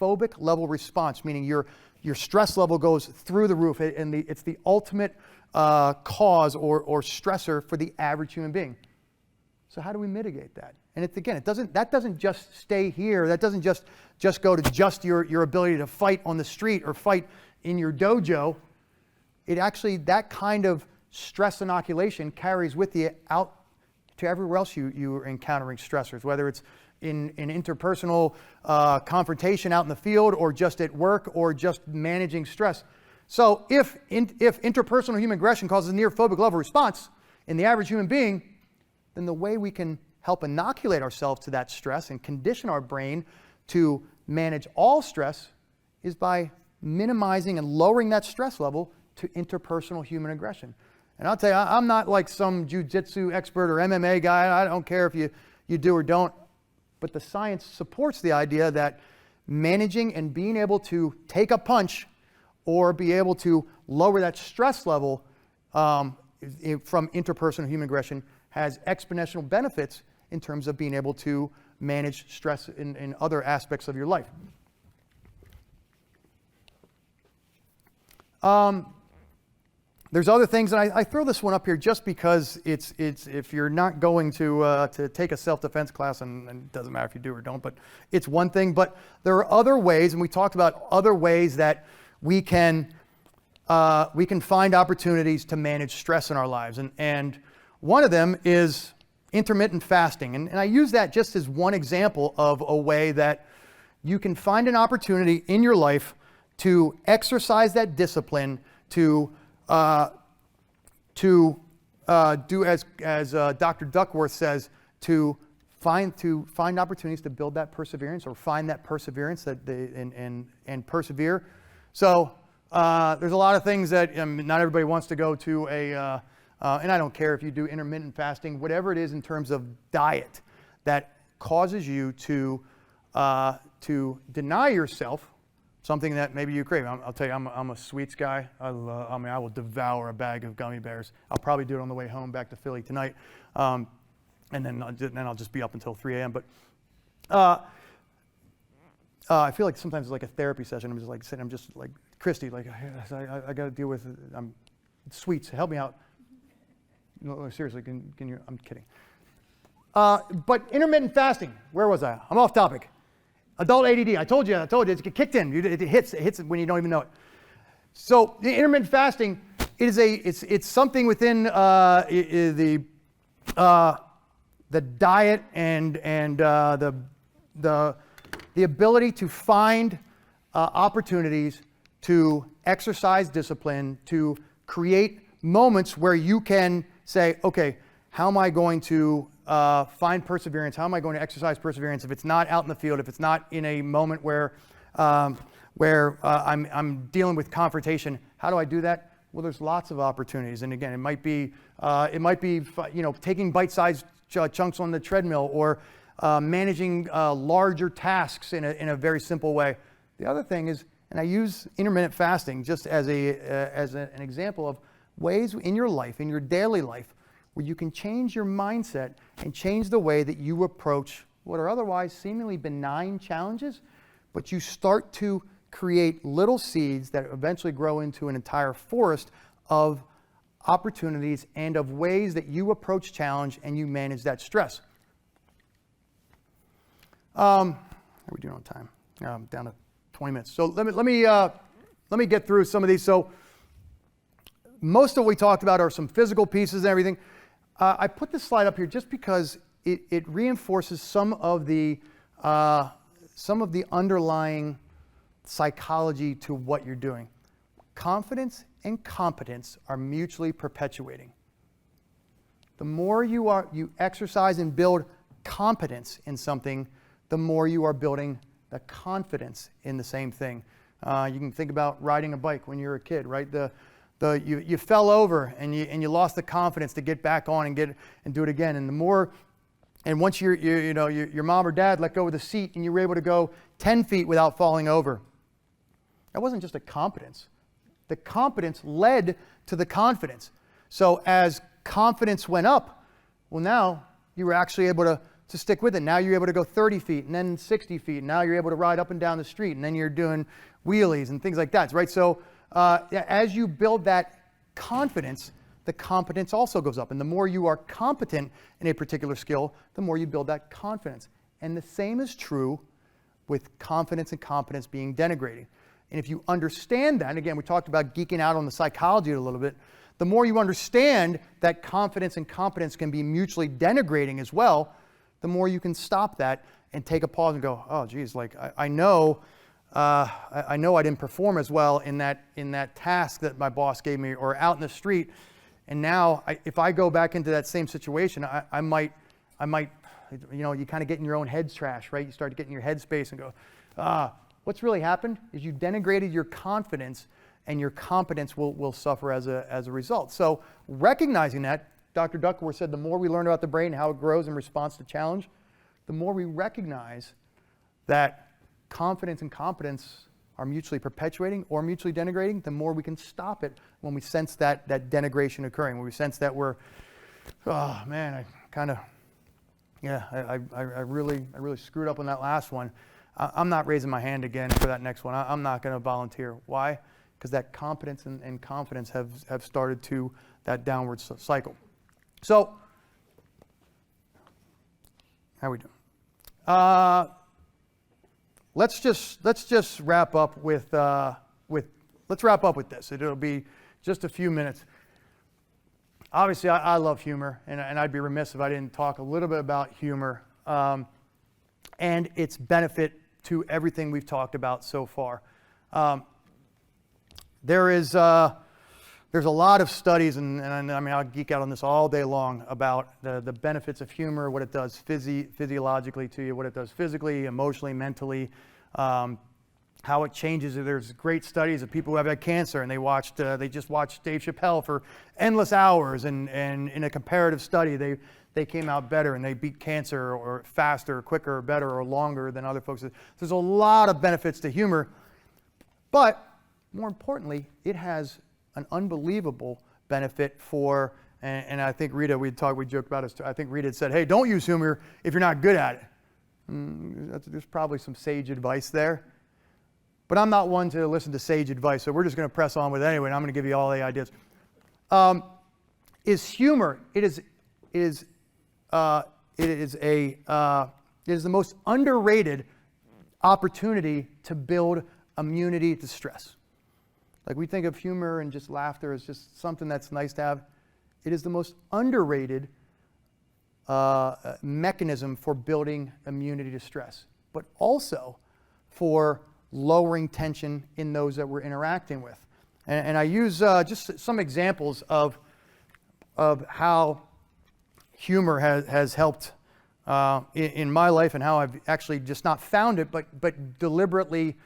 phobic level response, meaning your stress level goes through the roof, and it's the ultimate cause or stressor for the average human being. So how do we mitigate that? And that doesn't just stay here. That doesn't just go to just your ability to fight on the street or fight in your dojo. It actually, that kind of stress inoculation carries with you out to everywhere else you are encountering stressors, whether it's in interpersonal confrontation out in the field, or just at work, or just managing stress. So if interpersonal human aggression causes a near phobic level response in the average human being, then the way we can help inoculate ourselves to that stress and condition our brain to manage all stress is by minimizing and lowering that stress level to interpersonal human aggression. And I'll tell you, I'm not like some jiu-jitsu expert or MMA guy. I don't care if you do or don't. But the science supports the idea that managing and being able to take a punch or be able to lower that stress level from interpersonal human aggression has exponential benefits in terms of being able to manage stress in other aspects of your life. There's other things, and I throw this one up here just because it's if you're not going to take a self-defense class, and it doesn't matter if you do or don't, but it's one thing. But there are other ways, and we talked about other ways that we can find opportunities to manage stress in our lives, and one of them is intermittent fasting, and I use that just as one example of a way that you can find an opportunity in your life to exercise that discipline to do as Dr. Duckworth says, to find opportunities to build that perseverance, or find that perseverance and persevere. So there's a lot of things that not everybody wants to go to and I don't care if you do intermittent fasting, whatever it is in terms of diet that causes you to deny yourself something that maybe you crave. I'll tell you, I'm a sweets guy. I will devour a bag of gummy bears. I'll probably do it on the way home back to Philly tonight, and then I'll just be up until 3 a.m. But I feel like sometimes it's like a therapy session. I'm just like sitting. I'm just like, Christy, like I got to deal with sweets. Help me out. No, seriously, can you? I'm kidding. But intermittent fasting. Where was I? I'm off topic. Adult ADD. I told you, it's kicked in. It hits when you don't even know it. So the intermittent fasting it's something within the diet and the ability to find opportunities to exercise discipline, to create moments where you can say, okay, how am I going to find perseverance? How am I going to exercise perseverance if it's not out in the field, if it's not in a moment where I'm dealing with confrontation? How do I do that? Well, there's lots of opportunities, and again, it might be taking bite-sized chunks on the treadmill, or managing larger tasks in a very simple way. The other thing is, and I use intermittent fasting just as an example of ways in your life, in your daily life, where you can change your mindset and change the way that you approach what are otherwise seemingly benign challenges, but you start to create little seeds that eventually grow into an entire forest of opportunities and of ways that you approach challenge and you manage that stress. How are we doing on time? Down to 20 minutes. So let me get through some of these. So most of what we talked about are some physical pieces and everything. I put this slide up here just because it reinforces some of the underlying psychology to what you're doing. Confidence and competence are mutually perpetuating. The more you exercise and build competence in something, the more you are building the confidence in the same thing. You can think about riding a bike when you're a kid, right? You fell over and you lost the confidence to get back on and do it again. And once your mom or dad let go of the seat and you were able to go 10 feet without falling over, that wasn't just a competence. The competence led to the confidence. So as confidence went up, well, now you were actually able to stick with it. Now you're able to go 30 feet and then 60 feet. And now you're able to ride up and down the street, and then you're doing wheelies and things like that, right? So as you build that confidence, the competence also goes up. And the more you are competent in a particular skill, the more you build that confidence. And the same is true with confidence and competence being denigrating. And if you understand that, and again, we talked about geeking out on the psychology a little bit, the more you understand that confidence and competence can be mutually denigrating as well, the more you can stop that and take a pause and go, oh, geez, like I know I didn't perform as well in that task that my boss gave me, or out in the street. And now, if I go back into that same situation, I might, you kind of get in your own head's trash, right? You start to get in your head space and go, what's really happened is you denigrated your confidence, and your competence will suffer as a result. So recognizing that, Dr. Duckworth said the more we learn about the brain and how it grows in response to challenge, the more we recognize that confidence and competence are mutually perpetuating or mutually denigrating, the more we can stop it when we sense that denigration occurring, when we sense that we're, oh man, I really screwed up on that last one. I'm not raising my hand again for that next one. I'm not going to volunteer. Why? Because that competence and confidence have started to that downward cycle. So, how are we doing? Let's just wrap up with this. It'll be just a few minutes. Obviously, I love humor, and I'd be remiss if I didn't talk a little bit about humor and its benefit to everything we've talked about so far. There's a lot of studies, and I mean, I'll geek out on this all day long about the benefits of humor, what it does physiologically to you, what it does physically, emotionally, mentally, how it changes. There's great studies of people who have had cancer, and they just watched Dave Chappelle for endless hours, and in a comparative study, they came out better, and they beat cancer or faster, quicker, better, or longer than other folks. There's a lot of benefits to humor, but more importantly, it has an unbelievable benefit for, and I think Rita, we joked about it. I think Rita had said, hey, don't use humor if you're not good at it. There's probably some sage advice there. But I'm not one to listen to sage advice, so we're just going to press on with it anyway, and I'm going to give you all the ideas. Is humor, it is the most underrated opportunity to build immunity to stress. Like, we think of humor and just laughter as just something that's nice to have. It is the most underrated mechanism for building immunity to stress, but also for lowering tension in those that we're interacting with. And I use just some examples of how humor has helped in my life, and how I've actually just not found it, but deliberately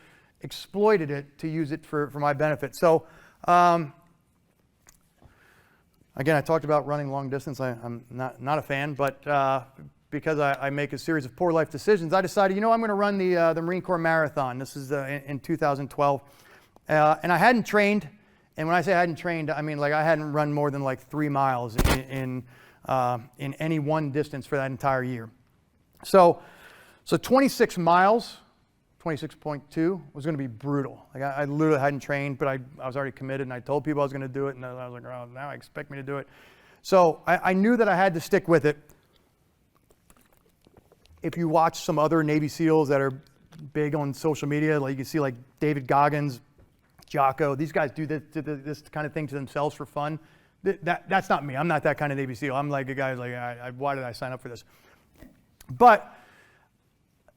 exploited it to use it for my benefit. So Again, I talked about running long distance. I'm not a fan, but because I make a series of poor life decisions, I decided, you know, I'm going to run the Marine Corps Marathon. This is in 2012. And I hadn't trained. And when I say I hadn't trained, I mean like I hadn't run more than like 3 miles in any one distance for that entire year. So 26 miles, 26.2 was going to be brutal. Like I literally hadn't trained, but I was already committed, and I told people I was going to do it, and I was like, oh, now I expect me to do it. So I knew that I had to stick with it. If you watch some other Navy SEALs that are big on social media, like you can see like David Goggins, Jocko, these guys do this kind of thing to themselves for fun. That's not me. I'm not that kind of Navy SEAL. I'm like a guy who's like, why did I sign up for this? But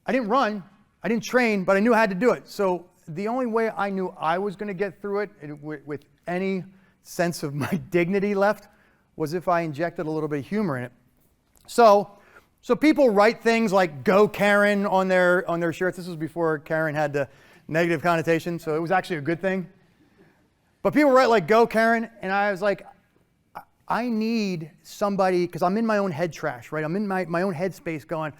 I didn't run, I didn't train, but I knew I had to do it. So the only way I knew I was going to get through it with any sense of my dignity left was if I injected a little bit of humor in it. So people write things like "Go Karen" on their shirts. This was before Karen had the negative connotation, so it was actually a good thing. But people write like "Go Karen," and I was like, I need somebody, because I'm in my own head trash, right? I'm in my own headspace going,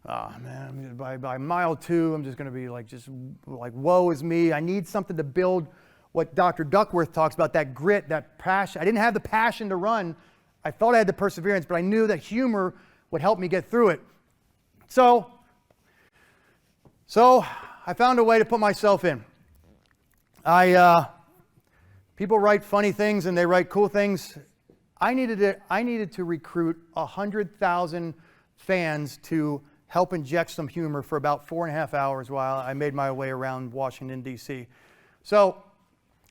oh man, by mile 2, I'm just going to be like, just like, woe is me. I need something to build what Dr. Duckworth talks about, that grit, that passion. I didn't have the passion to run. I thought I had the perseverance, but I knew that humor would help me get through it. So I found a way to put myself in. People write funny things and they write cool things. I needed to recruit 100,000 fans to help inject some humor for about 4.5 hours while I made my way around Washington, D.C. So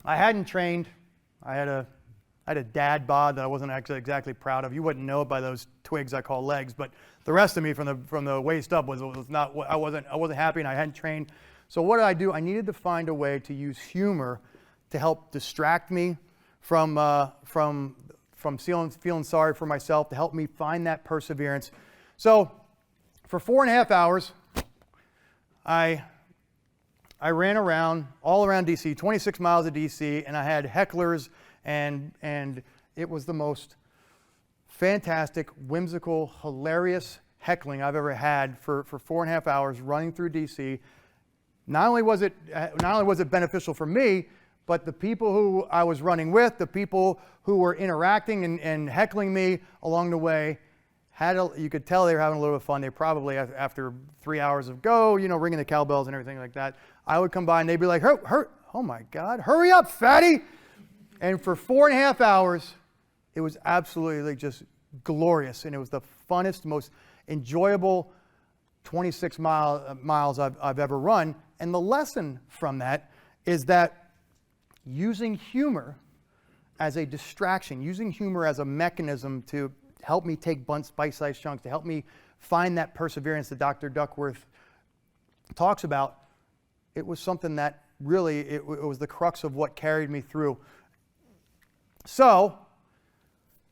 I hadn't trained. I had a dad bod that I wasn't actually exactly proud of. You wouldn't know it by those twigs I call legs, but the rest of me from the waist up was not. I wasn't happy, and I hadn't trained. So what did I do? I needed to find a way to use humor to help distract me from feeling sorry for myself, to help me find that perseverance. So for 4.5 hours, I ran around, all around DC, 26 miles of DC, and I had hecklers, and it was the most fantastic, whimsical, hilarious heckling I've ever had for 4.5 hours running through DC. Not only was it beneficial for me, but the people who I was running with, the people who were interacting and heckling me along the way, you could tell they were having a little bit of fun. They probably, after 3 hours of go, ringing the cowbells and everything like that, I would come by and they'd be like, oh my God, hurry up, fatty. And for 4.5 hours, it was absolutely just glorious. And it was the funnest, most enjoyable 26 miles I've ever run. And the lesson from that is that using humor as a distraction, using humor as a mechanism to help me take bite-sized chunks, to help me find that perseverance that Dr. Duckworth talks about, it was something that really, it was the crux of what carried me through. So,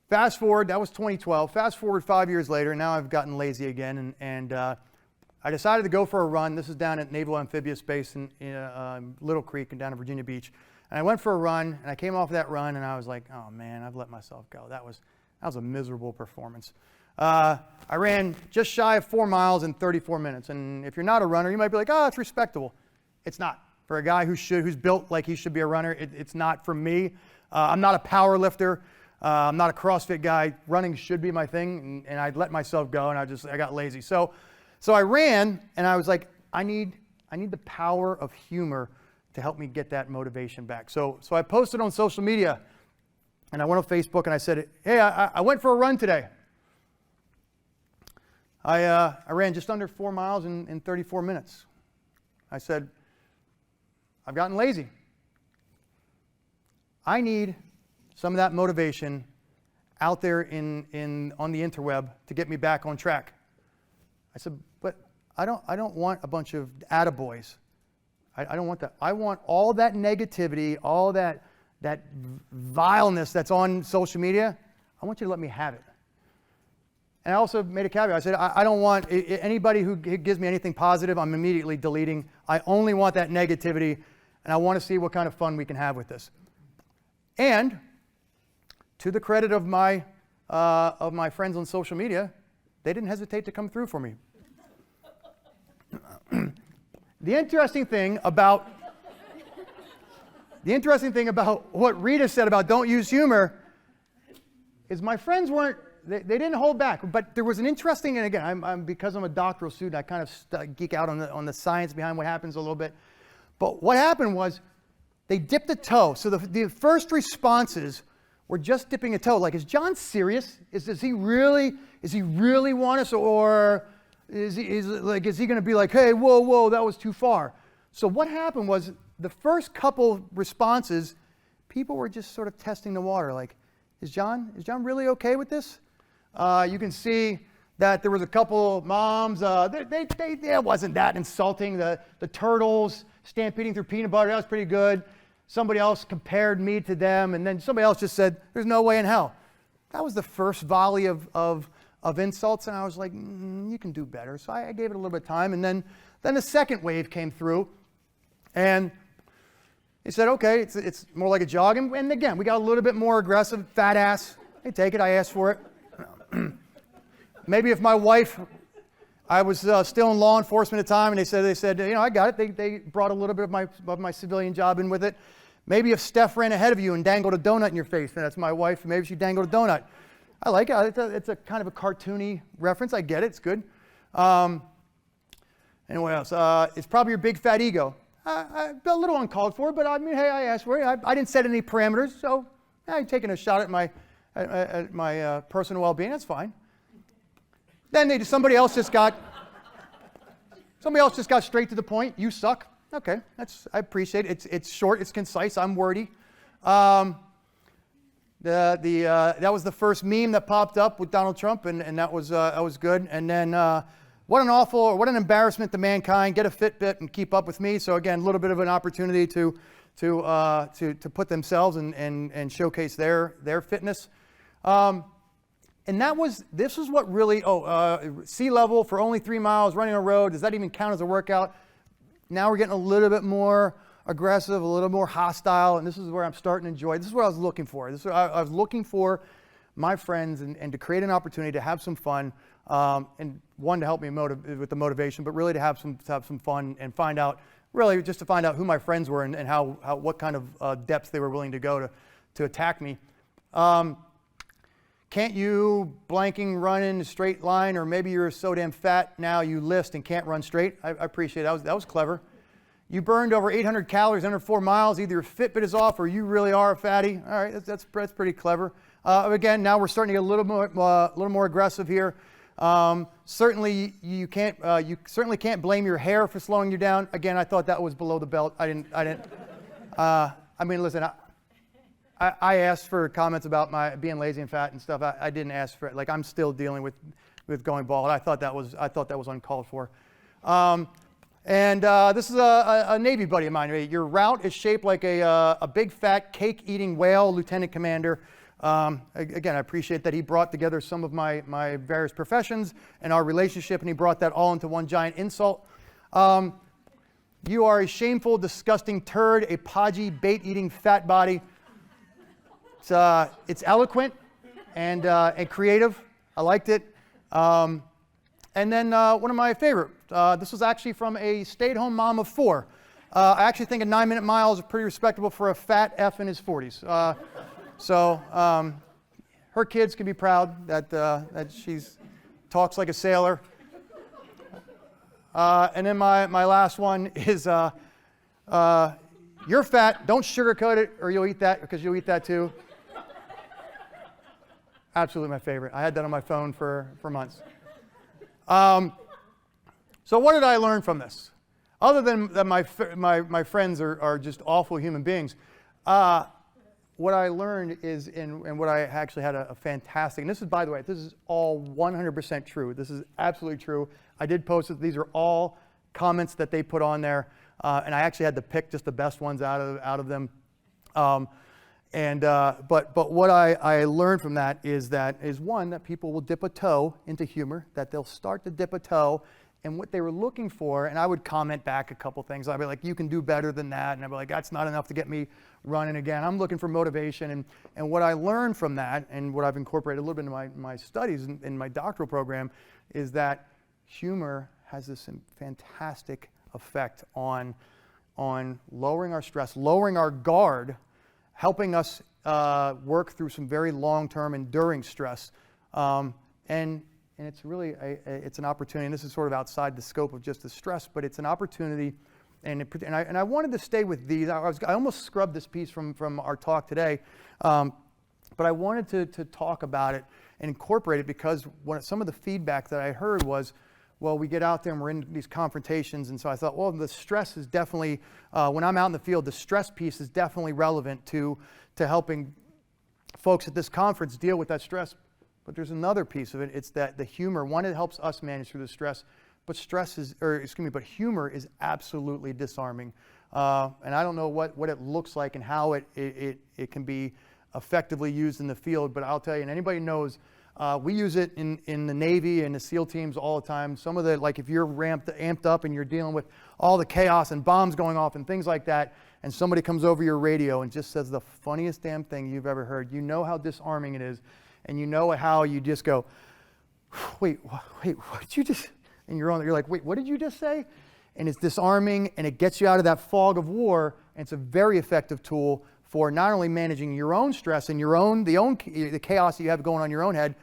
fast forward, that was 2012. Fast forward 5 years later, now I've gotten lazy again, and I decided to go for a run. This is down at Naval Amphibious Base in Little Creek and down in Virginia Beach. And I went for a run, and I came off that run, and I was like, oh man, I've let myself go. That was a miserable performance. I ran just shy of 4 miles in 34 minutes. And if you're not a runner, you might be like, oh, it's respectable. It's not. For a guy who's built like he should be a runner, it's not for me. I'm not a power lifter. I'm not a CrossFit guy. Running should be my thing, and I let myself go, and I got lazy. So I ran, and I was like, I need the power of humor to help me get that motivation back. So I posted on social media, and I went on Facebook, and I said, hey, I went for a run today. I ran just under 4 miles in 34 minutes. I said, I've gotten lazy. I need some of that motivation out there on the interweb to get me back on track. I said, but I don't want a bunch of attaboys. I don't want that. I want all that negativity, all that vileness that's on social media. I want you to let me have it. And I also made a caveat. I said, I don't want anybody who gives me anything positive, I'm immediately deleting. I only want that negativity, and I want to see what kind of fun we can have with this. And to the credit of my friends on social media, they didn't hesitate to come through for me. The interesting thing about what Rita said about don't use humor is my friends they didn't hold back. But there was an interesting, and again, because I'm a doctoral student, I kind of geek out on the science behind what happens a little bit. But what happened was they dipped a toe. So the first responses were just dipping a toe. Like, is John serious? Does he really want us, or is he going to be like, hey, whoa, that was too far? So what happened was the first couple responses, people were just sort of testing the water. Like, is John really okay with this? You can see that there was a couple moms. It wasn't that insulting. The turtles stampeding through peanut butter, that was pretty good. Somebody else compared me to them, and then somebody else just said, there's no way in hell. That was the first volley of insults, and I was like, you can do better. So I gave it a little bit of time, and then the second wave came through, and he said, okay, it's more like a jog. And again, we got a little bit more aggressive, fat ass. Hey, take it, I asked for it. Maybe if my wife, I was still in law enforcement at the time, and they said, I got it. They brought a little bit of my civilian job in with it. Maybe if Steph ran ahead of you and dangled a donut in your face, and that's my wife, maybe she dangled a donut. I like it. It's a kind of a cartoony reference. I get it. It's good. And what else? It's probably your big fat ego. A little uncalled for, but I mean, hey, I asked for it. I didn't set any parameters, so I'm taking a shot at my personal well-being. That's fine. Then somebody else just got straight to the point. You suck. Okay, I appreciate it. It's short. It's concise. I'm wordy. That was the first meme that popped up with Donald Trump, and that was good. And then what an embarrassment to mankind. Get a Fitbit and keep up with me. So again, a little bit of an opportunity to put themselves and showcase their fitness. And this was what really, sea level for only 3 miles, running a road, does that even count as a workout? Now we're getting a little bit more aggressive, a little more hostile, and this is where I'm starting to enjoy. This is what I was looking for. I was looking for my friends and to create an opportunity to have some fun, and one, to help me with the motivation, but really to have some fun and find out who my friends were and what kind of depths they were willing to go to attack me. Can't you blanking run in a straight line, or maybe you're so damn fat now you list and can't run straight? I appreciate it. That was clever. You burned over 800 calories under 4 miles. Either your Fitbit is off or you really are a fatty. All right, that's pretty clever. Again, now we're starting to get a little more aggressive here. Certainly you certainly can't blame your hair for slowing you down. Again, I thought that was below the belt. I didn't. I mean, listen. I asked for comments about my being lazy and fat and stuff. I didn't ask for it. Like, I'm still dealing with going bald. I thought that was uncalled for. This is a Navy buddy of mine. Your route is shaped like a big fat cake-eating whale, Lieutenant Commander. Again, I appreciate that he brought together some of my various professions and our relationship, and he brought that all into one giant insult. You are a shameful, disgusting turd, a podgy, bait-eating fat body. It's eloquent and creative. I liked it. And then one of my favorite. This was actually from a stay-at-home mom of 4. I actually think a 9-minute mile is pretty respectable for a fat F in his 40s. So her kids can be proud that she's talks like a sailor. And then my last one is you're fat. Don't sugarcoat it, or you'll eat that, because you'll eat that too. Absolutely my favorite. I had that on my phone for months. So what did I learn from this? Other than that my friends are just awful human beings, what I learned is, and what I actually had a fantastic, and this is, by the way, this is all 100% true. This is absolutely true. I did post it. These are all comments that they put on there, and I actually had to pick just the best ones out of them. But what I learned from that is one, that people will dip a toe into humor, that they'll start to dip a toe And what they were looking for, and I would comment back a couple things. I'd be like, you can do better than that. And I'd be like, that's not enough to get me running again. I'm looking for motivation. And what I learned from that, and what I've incorporated a little bit into my studies in my doctoral program, is that humor has this fantastic effect on lowering our stress, lowering our guard, helping us work through some very long-term enduring stress. And it's really it's an opportunity, and this is sort of outside the scope of just the stress, but it's an opportunity, and I wanted to stay with these. I almost scrubbed this piece from our talk today, but I wanted to talk about it and incorporate it because some of the feedback that I heard was, well, we get out there and we're in these confrontations, and so I thought, well, the stress is definitely, when I'm out in the field, the stress piece is definitely relevant to helping folks at this conference deal with that stress. But there's another piece of it. It's that the humor. One, it helps us manage through the stress. But but humor is absolutely disarming. And I don't know what it looks like and how it can be effectively used in the field. But I'll tell you, and anybody knows, we use it in the Navy and the SEAL teams all the time. Some of the, like if you're amped up and you're dealing with all the chaos and bombs going off and things like that, and somebody comes over your radio and just says the funniest damn thing you've ever heard, you know how disarming it is. And you know how you just go, wait, what did you just, and you're like, wait, what did you just say? And it's disarming, and it gets you out of that fog of war, and it's a very effective tool for not only managing your own stress and the chaos that you have going on in your own head,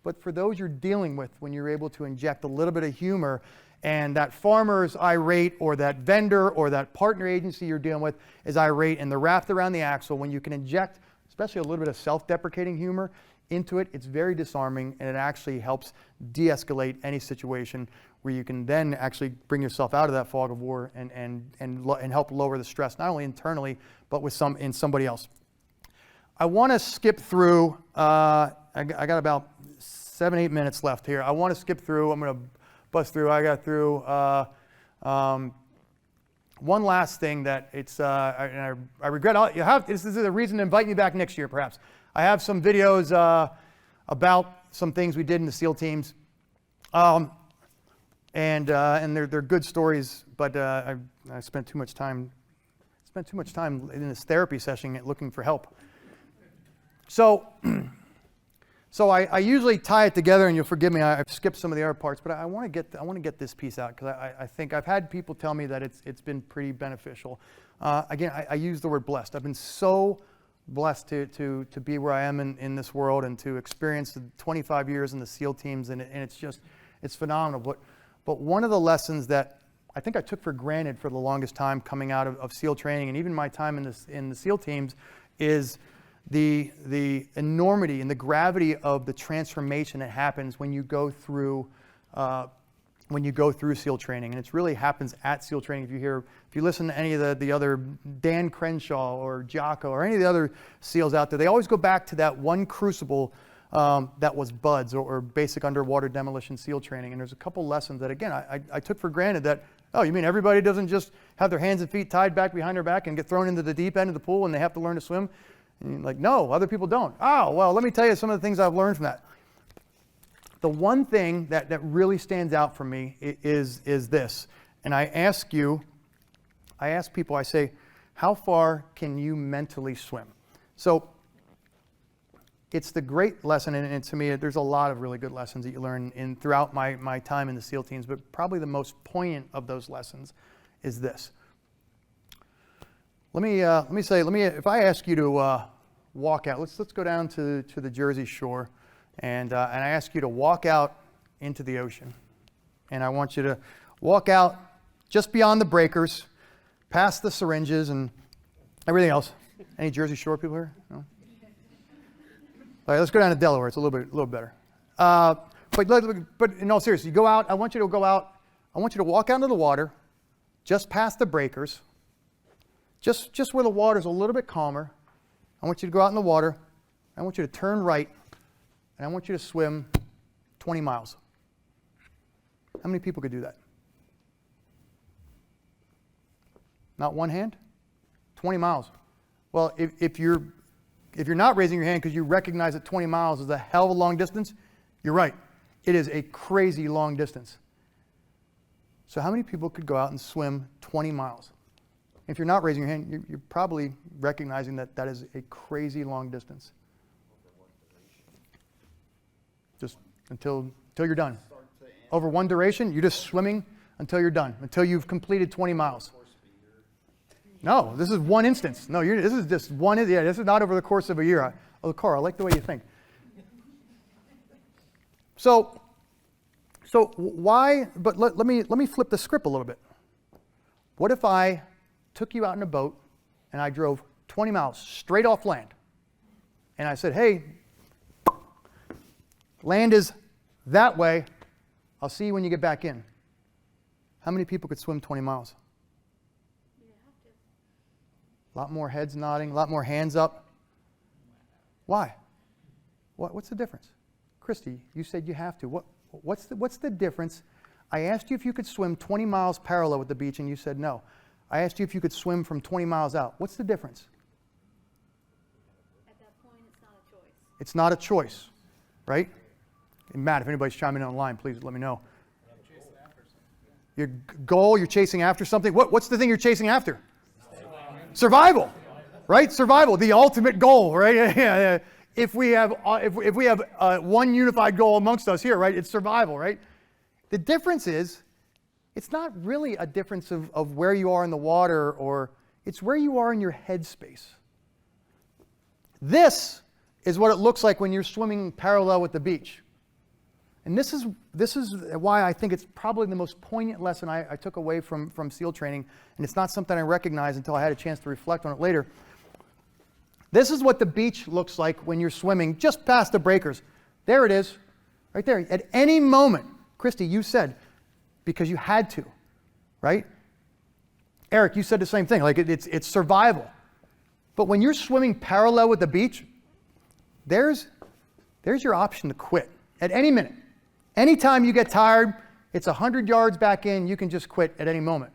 but for those you're dealing with when you're able to inject a little bit of humor, and that farmer is irate, or that vendor or that partner agency you're dealing with is irate, and they're wrapped around the axle. When you can inject, especially a little bit of self-deprecating humor into it, it's very disarming, and it actually helps de-escalate any situation where you can then actually bring yourself out of that fog of war and help lower the stress, not only internally, but in somebody else. I want to skip through, I got about 7-8 minutes left here. I want to skip through, I'm going to bust through, I got through one last thing that I regret, this is a reason to invite me back next year perhaps. I have some videos about some things we did in the SEAL teams, and they're good stories. But I spent too much time in this therapy session looking for help. So I usually tie it together, and you'll forgive me. I've skipped some of the other parts, but I want to get this piece out because I think I've had people tell me that it's been pretty beneficial. Again, I use the word blessed. I've been so blessed to be where I am in this world and to experience the 25 years in the SEAL teams, and it's phenomenal. But one of the lessons that I think I took for granted for the longest time coming out of SEAL training, and even my time in the SEAL teams, is the enormity and the gravity of the transformation that happens when you go through SEAL training. And it really happens at SEAL training. If you listen to any of the other Dan Crenshaw or Jocko or any of the other SEALs out there, they always go back to that one crucible that was BUDS, or basic underwater demolition SEAL training. And there's a couple lessons that, again, I took for granted that, oh, you mean everybody doesn't just have their hands and feet tied back behind their back and get thrown into the deep end of the pool and they have to learn to swim? And you're like, no, other people don't. Oh, well, let me tell you some of the things I've learned from that. The one thing that really stands out for me is this. And I ask people, I say, how far can you mentally swim? So it's the great lesson, and to me, there's a lot of really good lessons that you learn throughout my time in the SEAL teams, but probably the most poignant of those lessons is this. Let me if I ask you to walk out, let's go down to the Jersey Shore, and I ask you to walk out into the ocean, and I want you to walk out just beyond the breakers, past the syringes and everything else. Any Jersey Shore people here? No? All right, let's go down to Delaware. It's a little better. But in all seriousness, you go out. I want you to go out. I want you to walk out into the water, just past the breakers, just where the water's a little bit calmer. I want you to go out in the water. I want you to turn right, and I want you to swim 20 miles. How many people could do that? Not one hand? 20 miles. Well, if you're not raising your hand because you recognize that 20 miles is a hell of a long distance, you're right. It is a crazy long distance. So how many people could go out and swim 20 miles? If you're not raising your hand, you're probably recognizing that that is a crazy long distance. Just until you're done. Over one duration, you're just swimming until you're done, until you've completed 20 miles. No, this is one instance. No, this is just one. Yeah, this is not over the course of a year. Carl, I like the way you think. So why? But let me flip the script a little bit. What if I took you out in a boat and I drove 20 miles straight off land, and I said, "Hey, land is that way. I'll see you when you get back in." How many people could swim 20 miles? A lot more heads nodding, a lot more hands up. Why? What's the difference? Christy, you said you have to. What's the difference? I asked you if you could swim 20 miles parallel with the beach, and you said no. I asked you if you could swim from 20 miles out. What's the difference? At that point, it's not a choice. It's not a choice, right? And Matt, if anybody's chiming in online, please let me know. Your goal, you're chasing after something. What's the thing you're chasing after? Survival, right? Survival, the ultimate goal, right? Yeah. If we have one unified goal amongst us here, right? It's survival, right? The difference is, it's not really a difference of where you are in the water, or it's where you are in your headspace. This is what it looks like when you're swimming parallel with the beach. And this is why I think it's probably the most poignant lesson I took away from SEAL training, and it's not something I recognized until I had a chance to reflect on it later. This is what the beach looks like when you're swimming just past the breakers. There it is, right there. At any moment, Christy, you said, because you had to, right? Eric, you said the same thing, like it's survival. But when you're swimming parallel with the beach, there's your option to quit at any minute. Anytime you get tired, it's 100 yards back in, you can just quit at any moment.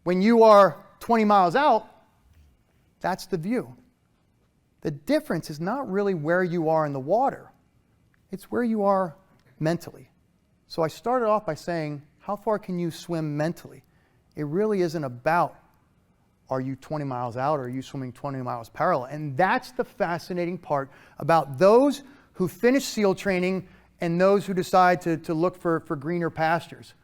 When you are 20 miles out, that's the view. The difference is not really where you are in the water, it's where you are mentally. So I started off by saying, how far can you swim mentally? It really isn't about, are you 20 miles out or are you swimming 20 miles parallel? And that's the fascinating part about those who finish SEAL training and those who decide to look for greener pastures.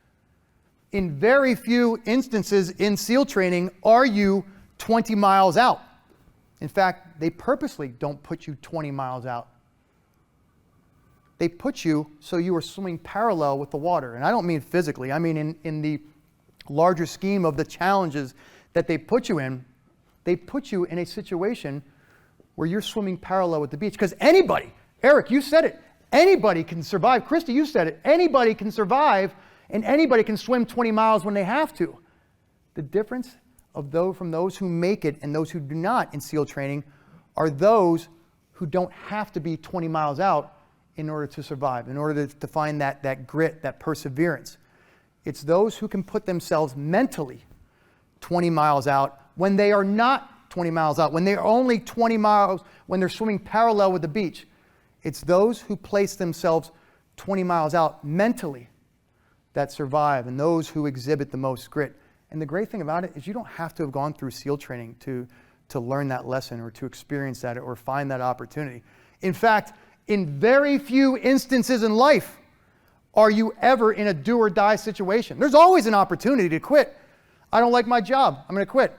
In very few instances in SEAL training are you 20 miles out. In fact, they purposely don't put you 20 miles out. They put you so you are swimming parallel with the water. And I don't mean physically, I mean in the larger scheme of the challenges that they put you in a situation where you're swimming parallel with the beach. Because anybody, Eric, you said it, anybody can survive. Christy, you said it, anybody can survive and anybody can swim 20 miles when they have to. The difference from those who make it and those who do not in SEAL training are those who don't have to be 20 miles out in order to survive, in order to find that grit, that perseverance. It's those who can put themselves mentally 20 miles out when they are not 20 miles out, when they are only 20 miles, when they're swimming parallel with the beach. It's those who place themselves 20 miles out mentally that survive, and those who exhibit the most grit. And the great thing about it is you don't have to have gone through SEAL training to learn that lesson or to experience that or find that opportunity. In fact, in very few instances in life are you ever in a do or die situation. There's always an opportunity to quit. I don't like my job. I'm going to quit.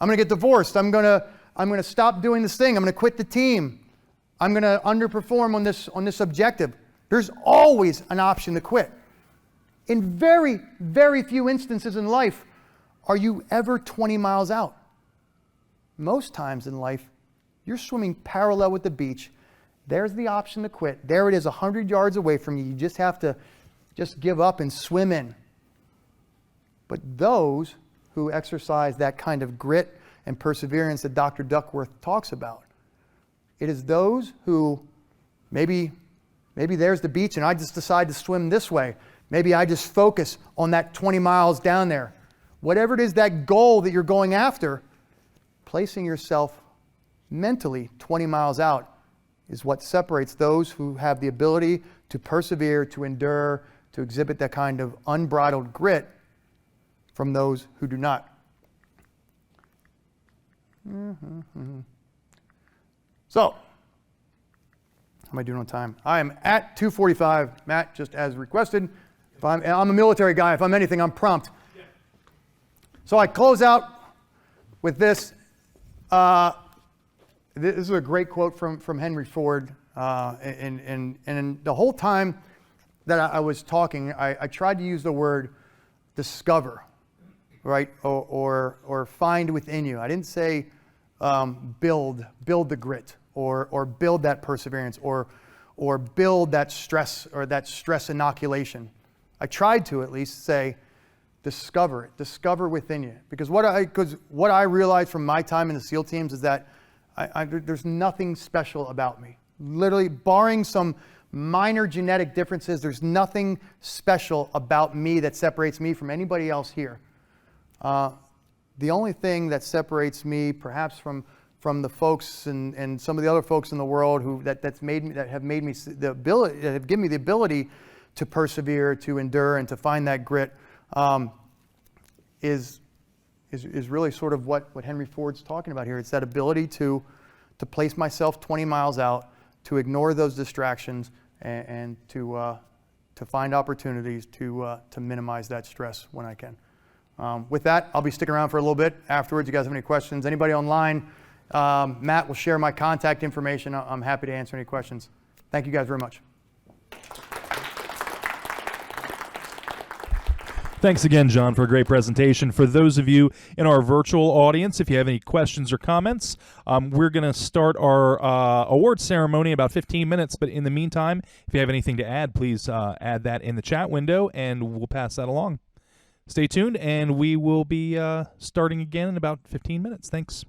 I'm going to get divorced. I'm going to stop doing this thing. I'm going to quit the team. I'm going to underperform on this objective. There's always an option to quit. In very, very few instances in life are you ever 20 miles out. Most times in life, you're swimming parallel with the beach. There's the option to quit. There it is, 100 yards away from you. You just have to give up and swim in. But those who exercise that kind of grit and perseverance that Dr. Duckworth talks about, it is those who maybe there's the beach and I just decide to swim this way. Maybe I just focus on that 20 miles down there. Whatever it is, that goal that you're going after, placing yourself mentally 20 miles out is what separates those who have the ability to persevere, to endure, to exhibit that kind of unbridled grit from those who do not. So, how am I doing on time? I am at 2:45, Matt, just as requested. If I'm a military guy. If I'm anything, I'm prompt. So I close out with this. This is a great quote from Henry Ford. And the whole time that I was talking, I tried to use the word discover, right? Or find within you. I didn't say build the grit, or build that perseverance, or build that stress, or that stress inoculation. I tried to at least say discover it, discover within you. Because what I realized from my time in the SEAL teams is that there's nothing special about me. Literally, barring some minor genetic differences, there's nothing special about me that separates me from anybody else here. The only thing that separates me, perhaps from the folks and some of the other folks in the world that have given me the ability to persevere, to endure, and to find that grit, is really sort of what Henry Ford's talking about here. It's that ability to place myself 20 miles out, to ignore those distractions, and to find opportunities to minimize that stress when I can. With that, I'll be sticking around for a little bit afterwards. You guys have any questions? Anybody online? Matt will share my contact information. I'm happy to answer any questions. Thank you guys very much. Thanks again, John, for a great presentation. For those of you in our virtual audience, if you have any questions or comments, we're going to start our award ceremony in about 15 minutes. But in the meantime, if you have anything to add, please add that in the chat window, and we'll pass that along. Stay tuned, and we will be starting again in about 15 minutes. Thanks.